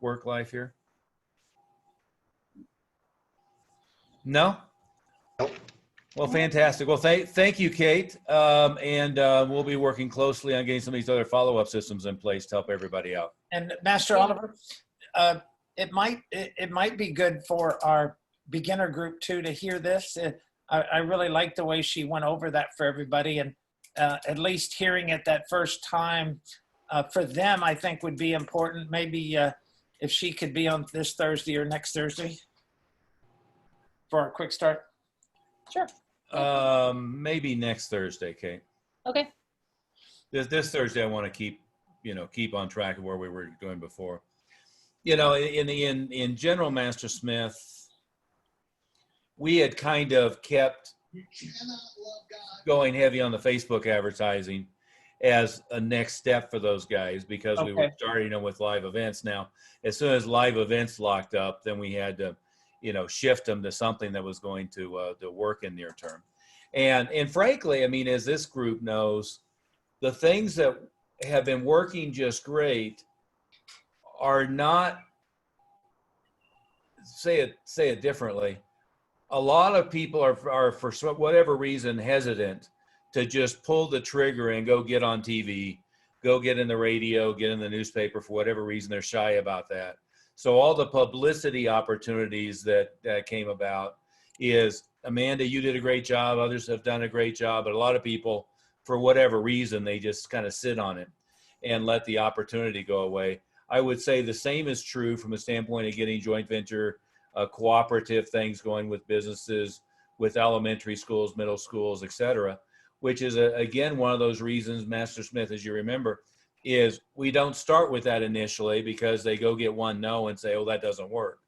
work life here? No? Nope. Well, fantastic. Well, thank you, Kate. And we'll be working closely on getting some of these other follow-up systems in place to help everybody out. And Master Oliver, it might be good for our beginner group too to hear this. I really like the way she went over that for everybody, and at least hearing it that first time for them, I think would be important. Maybe if she could be on this Thursday or next Thursday for a quick start. Sure. Maybe next Thursday, Kate. Okay. This Thursday, I want to keep on track of where we were doing before. You know, in general, Master Smith, we had kind of kept going heavy on the Facebook advertising as a next step for those guys, because we were starting them with live events. Now, as soon as live events locked up, then we had to, shift them to something that was going to work in near term. And frankly, I mean, as this group knows, the things that have been working just great are not, say it differently. A lot of people are for whatever reason hesitant to just pull the trigger and go get on TV, go get in the radio, get in the newspaper. For whatever reason, they're shy about that. So all the publicity opportunities that came about is, Amanda, you did a great job. Others have done a great job. But a lot of people, for whatever reason, they just kind of sit on it and let the opportunity go away. I would say the same is true from a standpoint of getting joint venture, cooperative things going with businesses, with elementary schools, middle schools, et cetera, which is, again, one of those reasons, Master Smith, as you remember, is we don't start with that initially because they go get one no and say, oh, that doesn't work,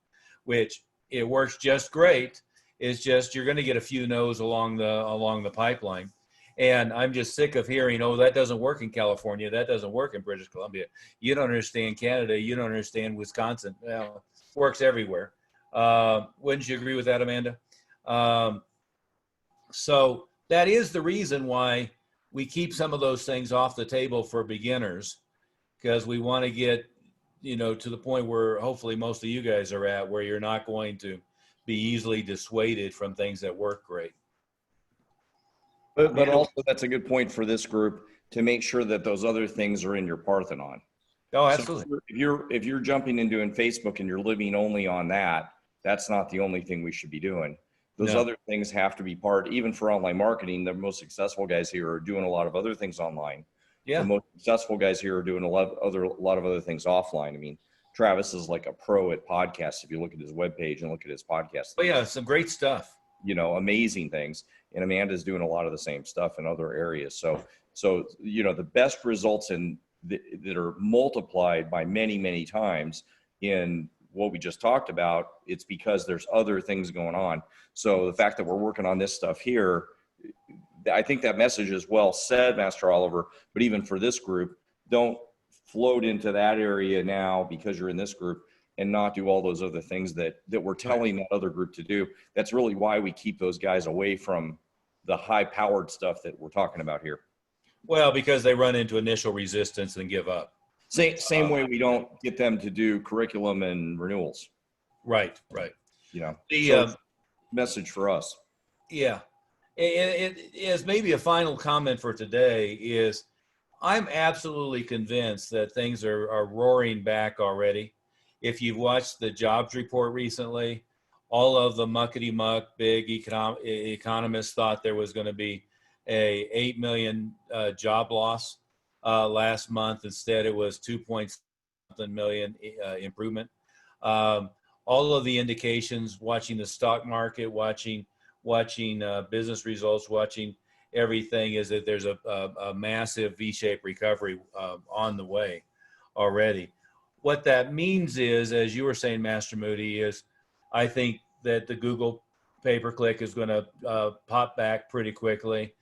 which it works just great. It's just you're going to get a few no's along the pipeline. And I'm just sick of hearing, oh, that doesn't work in California. That doesn't work in British Columbia. You don't understand Canada. You don't understand Wisconsin. Well, it works everywhere. Wouldn't you agree with that, Amanda? So that is the reason why we keep some of those things off the table for beginners, because we want to get, to the point where hopefully most of you guys are at, where you're not going to be easily dissuaded from things that work great. But also that's a good point for this group to make sure that those other things are in your Parthenon. Oh, absolutely. So if you're jumping and doing Facebook and you're living only on that, that's not the only thing we should be doing. Those other things have to be part, even for online marketing. The most successful guys here are doing a lot of other things online. Yeah. The most successful guys here are doing a lot of other things offline. I mean, Travis is like a pro at podcasts. If you look at his webpage and look at his podcast. Oh yeah, some great stuff. Amazing things. And Amanda's doing a lot of the same stuff in other areas. So the best results that are multiplied by many, many times in what we just talked about, it's because there's other things going on. So the fact that we're working on this stuff here, I think that message is well said, Master Oliver, but even for this group, don't float into that area now because you're in this group and not do all those other things that we're telling that other group to do. That's really why we keep those guys away from the high-powered stuff that we're talking about here. Well, because they run into initial resistance and give up. Same way we don't get them to do curriculum and renewals. Right. The message for us. Yeah. It is maybe a final comment for today is I'm absolutely convinced that things are roaring back already. If you've watched the jobs report recently, all of the muckety-muck big economists thought there was going to be a 8 million job loss last month. Instead, it was 2.something million improvement. All of the indications, watching the stock market, watching business results, watching everything, is that there's a massive V-shaped recovery on the way already. What that means is, as you were saying, Master Moody, is I think that the Google pay-per-click is going to pop back pretty quickly.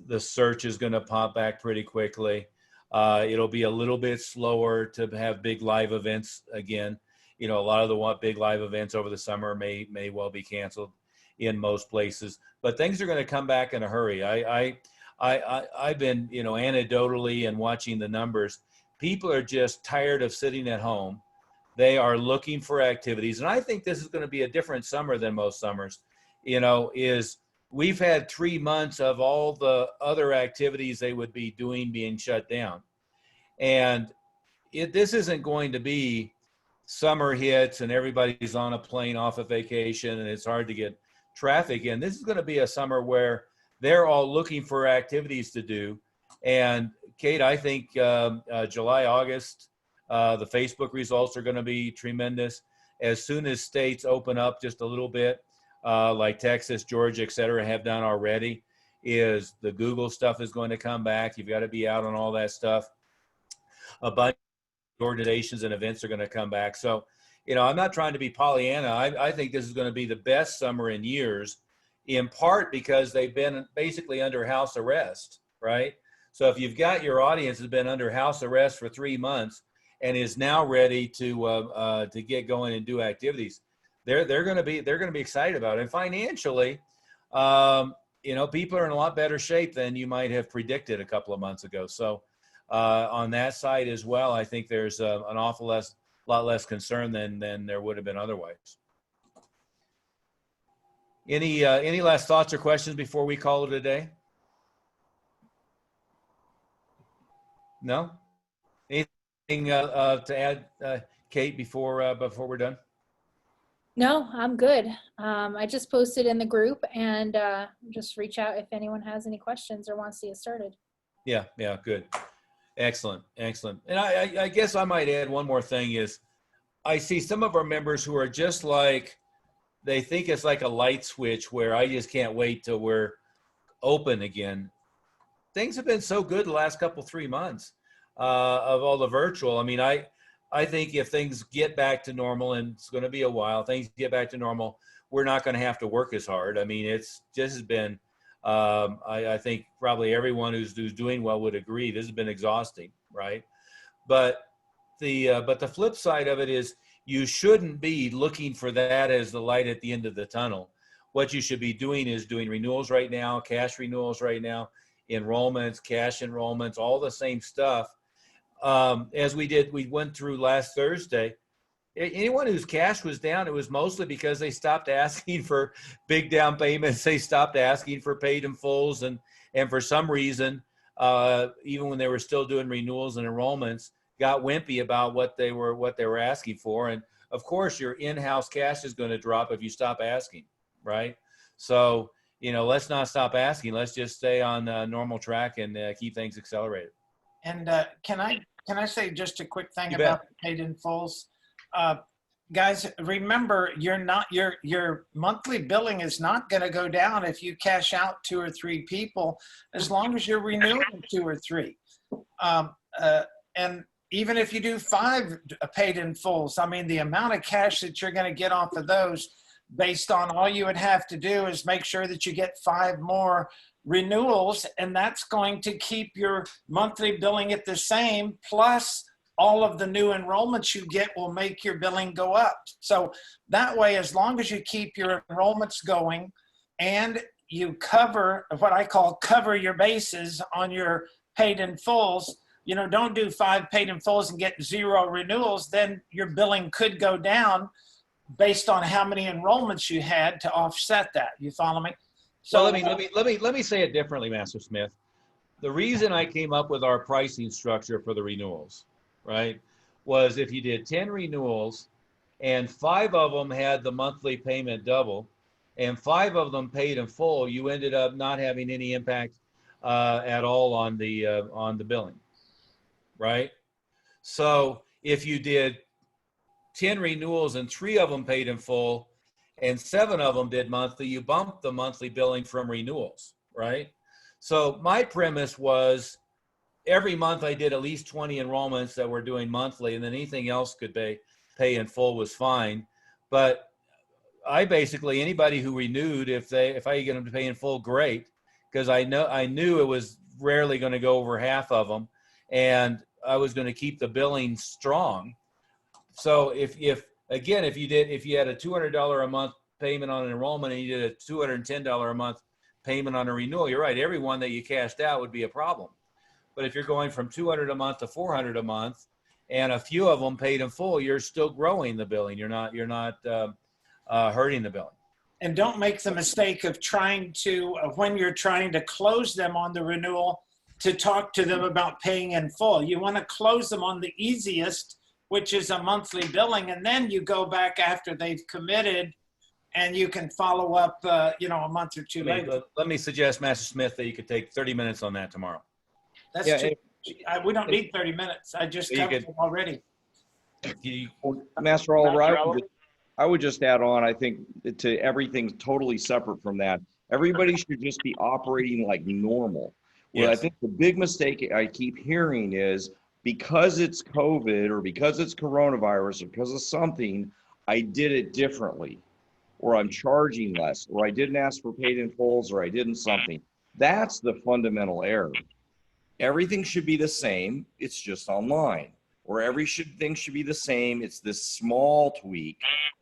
The search is going to pop back pretty quickly. It'll be a little bit slower to have big live events again. You know, a lot of the big live events over the summer may well be canceled in most places, but things are going to come back in a hurry. I've been, you know, anecdotally and watching the numbers, people are just tired of sitting at home. They are looking for activities. And I think this is going to be a different summer than most summers, you know, is we've had 3 months of all the other activities they would be doing being shut down. And this isn't going to be summer hits and everybody's on a plane off a vacation and it's hard to get traffic in. This is going to be a summer where they're all looking for activities to do. And Kate, I think July, August, the Facebook results are going to be tremendous. As soon as states open up just a little bit, like Texas, Georgia, et cetera, have done already, is the Google stuff is going to come back. You've got to be out on all that stuff. A bunch of organizations and events are going to come back. So, you know, I'm not trying to be Pollyanna. I think this is going to be the best summer in years, in part because they've been basically under house arrest, right? So if you've got your audience has been under house arrest for 3 months and is now ready to get going and do activities, they're going to be excited about it. And financially, you know, people are in a lot better shape than you might have predicted a couple of months ago. So on that side as well, I think there's an awful lot less concern than there would have been otherwise. Any last thoughts or questions before we call it a day? No? Anything to add, Kate, before we're done? No, I'm good. I just posted in the group and just reach out if anyone has any questions or wants to get started. Yeah, good. Excellent. And I guess I might add one more thing is I see some of our members who are just like, they think it's like a light switch where I just can't wait till we're open again. Things have been so good the last 3 months of all the virtual. I mean, I think if things get back to normal, and it's going to be a while, things get back to normal, we're not going to have to work as hard. I mean, it's just been, I think probably everyone who's doing well would agree, this has been exhausting, right? But the flip side of it is you shouldn't be looking for that as the light at the end of the tunnel. What you should be doing is doing renewals right now, cash renewals right now, enrollments, cash enrollments, all the same stuff. As we went through last Thursday, anyone whose cash was down, it was mostly because they stopped asking for big down payments. They stopped asking for paid in fulls. And for some reason, even when they were still doing renewals and enrollments, got wimpy about what they were asking for. And of course, your in-house cash is going to drop if you stop asking, right? So, you know, let's not stop asking. Let's just stay on normal track and keep things accelerated. And can I say just a quick thing You about bet. paid in fulls? Guys, remember, your monthly billing is not going to go down if you cash out 2 or 3 people, as long as you're renewing 2 or 3. And even if you do 5 paid in fulls, I mean, the amount of cash that you're going to get off of those, based on all you would have to do is make sure that you get 5 more renewals, and that's going to keep your monthly billing at the same, plus all of the new enrollments you get will make your billing go up. So that way, as long as you keep your enrollments going and you cover what I call cover your bases on your paid in fulls, you know, don't do 5 paid in fulls and get 0 renewals, then your billing could go down based on how many enrollments you had to offset that. You follow me? So well, let me say it differently, Master Smith. the reason I came up with our pricing structure for the renewals, right, was if you did 10 renewals and 5 of them had the monthly payment double and 5 of them paid in full, you ended up not having any impact at all on the billing, right? So if you did 10 renewals and 3 of them paid in full and 7 of them did monthly, you bumped the monthly billing from renewals, right? So my premise was every month I did at least 20 enrollments that were doing monthly, and then anything else could pay in full was fine. But I basically, anybody who renewed, if I could get them to pay in full, great, because I knew it was rarely going to go over half of them, and I was going to keep the billing strong. So if you had a $200 a month payment on an enrollment and you did a $210 a month payment on a renewal, you're right, every one that you cashed out would be a problem. But if you're going from $200 a month to $400 a month and a few of them paid in full, you're still growing the billing. You're not hurting the billing. And don't make the mistake of when you're trying to close them on the renewal, to talk to them about paying in full. You want to close them on the easiest, which is a monthly billing, and then you go back after they've committed and you can follow up, a month or two later. Let me suggest, Master Smith, that you could take 30 minutes on that tomorrow. That's true. We don't need 30 minutes. I just covered it already. Master Oliver, I would just add on, I think, to everything totally separate from that. Everybody should just be operating like normal. Well, Yes. I think the big mistake I keep hearing is because it's COVID or because it's coronavirus or because of something, I did it differently, or I'm charging less, or I didn't ask for paid in fulls, or I didn't something. That's the fundamental error. Everything should be the same. It's just online. Or everything should be the same. It's this small tweak.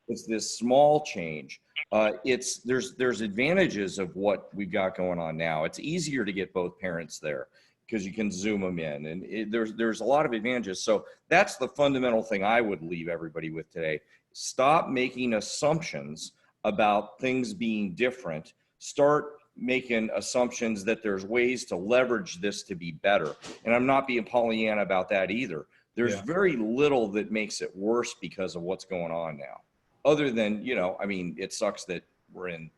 It's this small change. There's advantages of what we've got going on now. It's easier to get both parents there because you can zoom them in, and there's a lot of advantages. So that's the fundamental thing I would leave everybody with today. Stop making assumptions about things being different. Start making assumptions that there's ways to leverage this to be better. And I'm not being Pollyanna about that either. There's very little that makes it worse because of what's going on now. Other than, it sucks that we're in,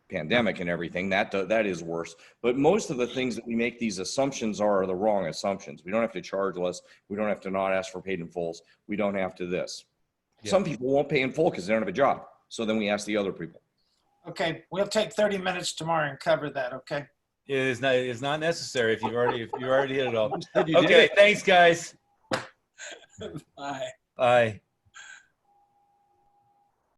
pandemic and everything. That is worse. But most of the things that we make these assumptions are the wrong assumptions. We don't have to charge less. We don't have to not ask for paid in fulls. We don't have to this. Yeah. Some people won't pay in full because they don't have a job. So then we ask the other people. Okay, we'll take 30 minutes tomorrow and cover that, okay? It's not necessary if you already hit it all. Okay, thanks guys. Bye. Bye.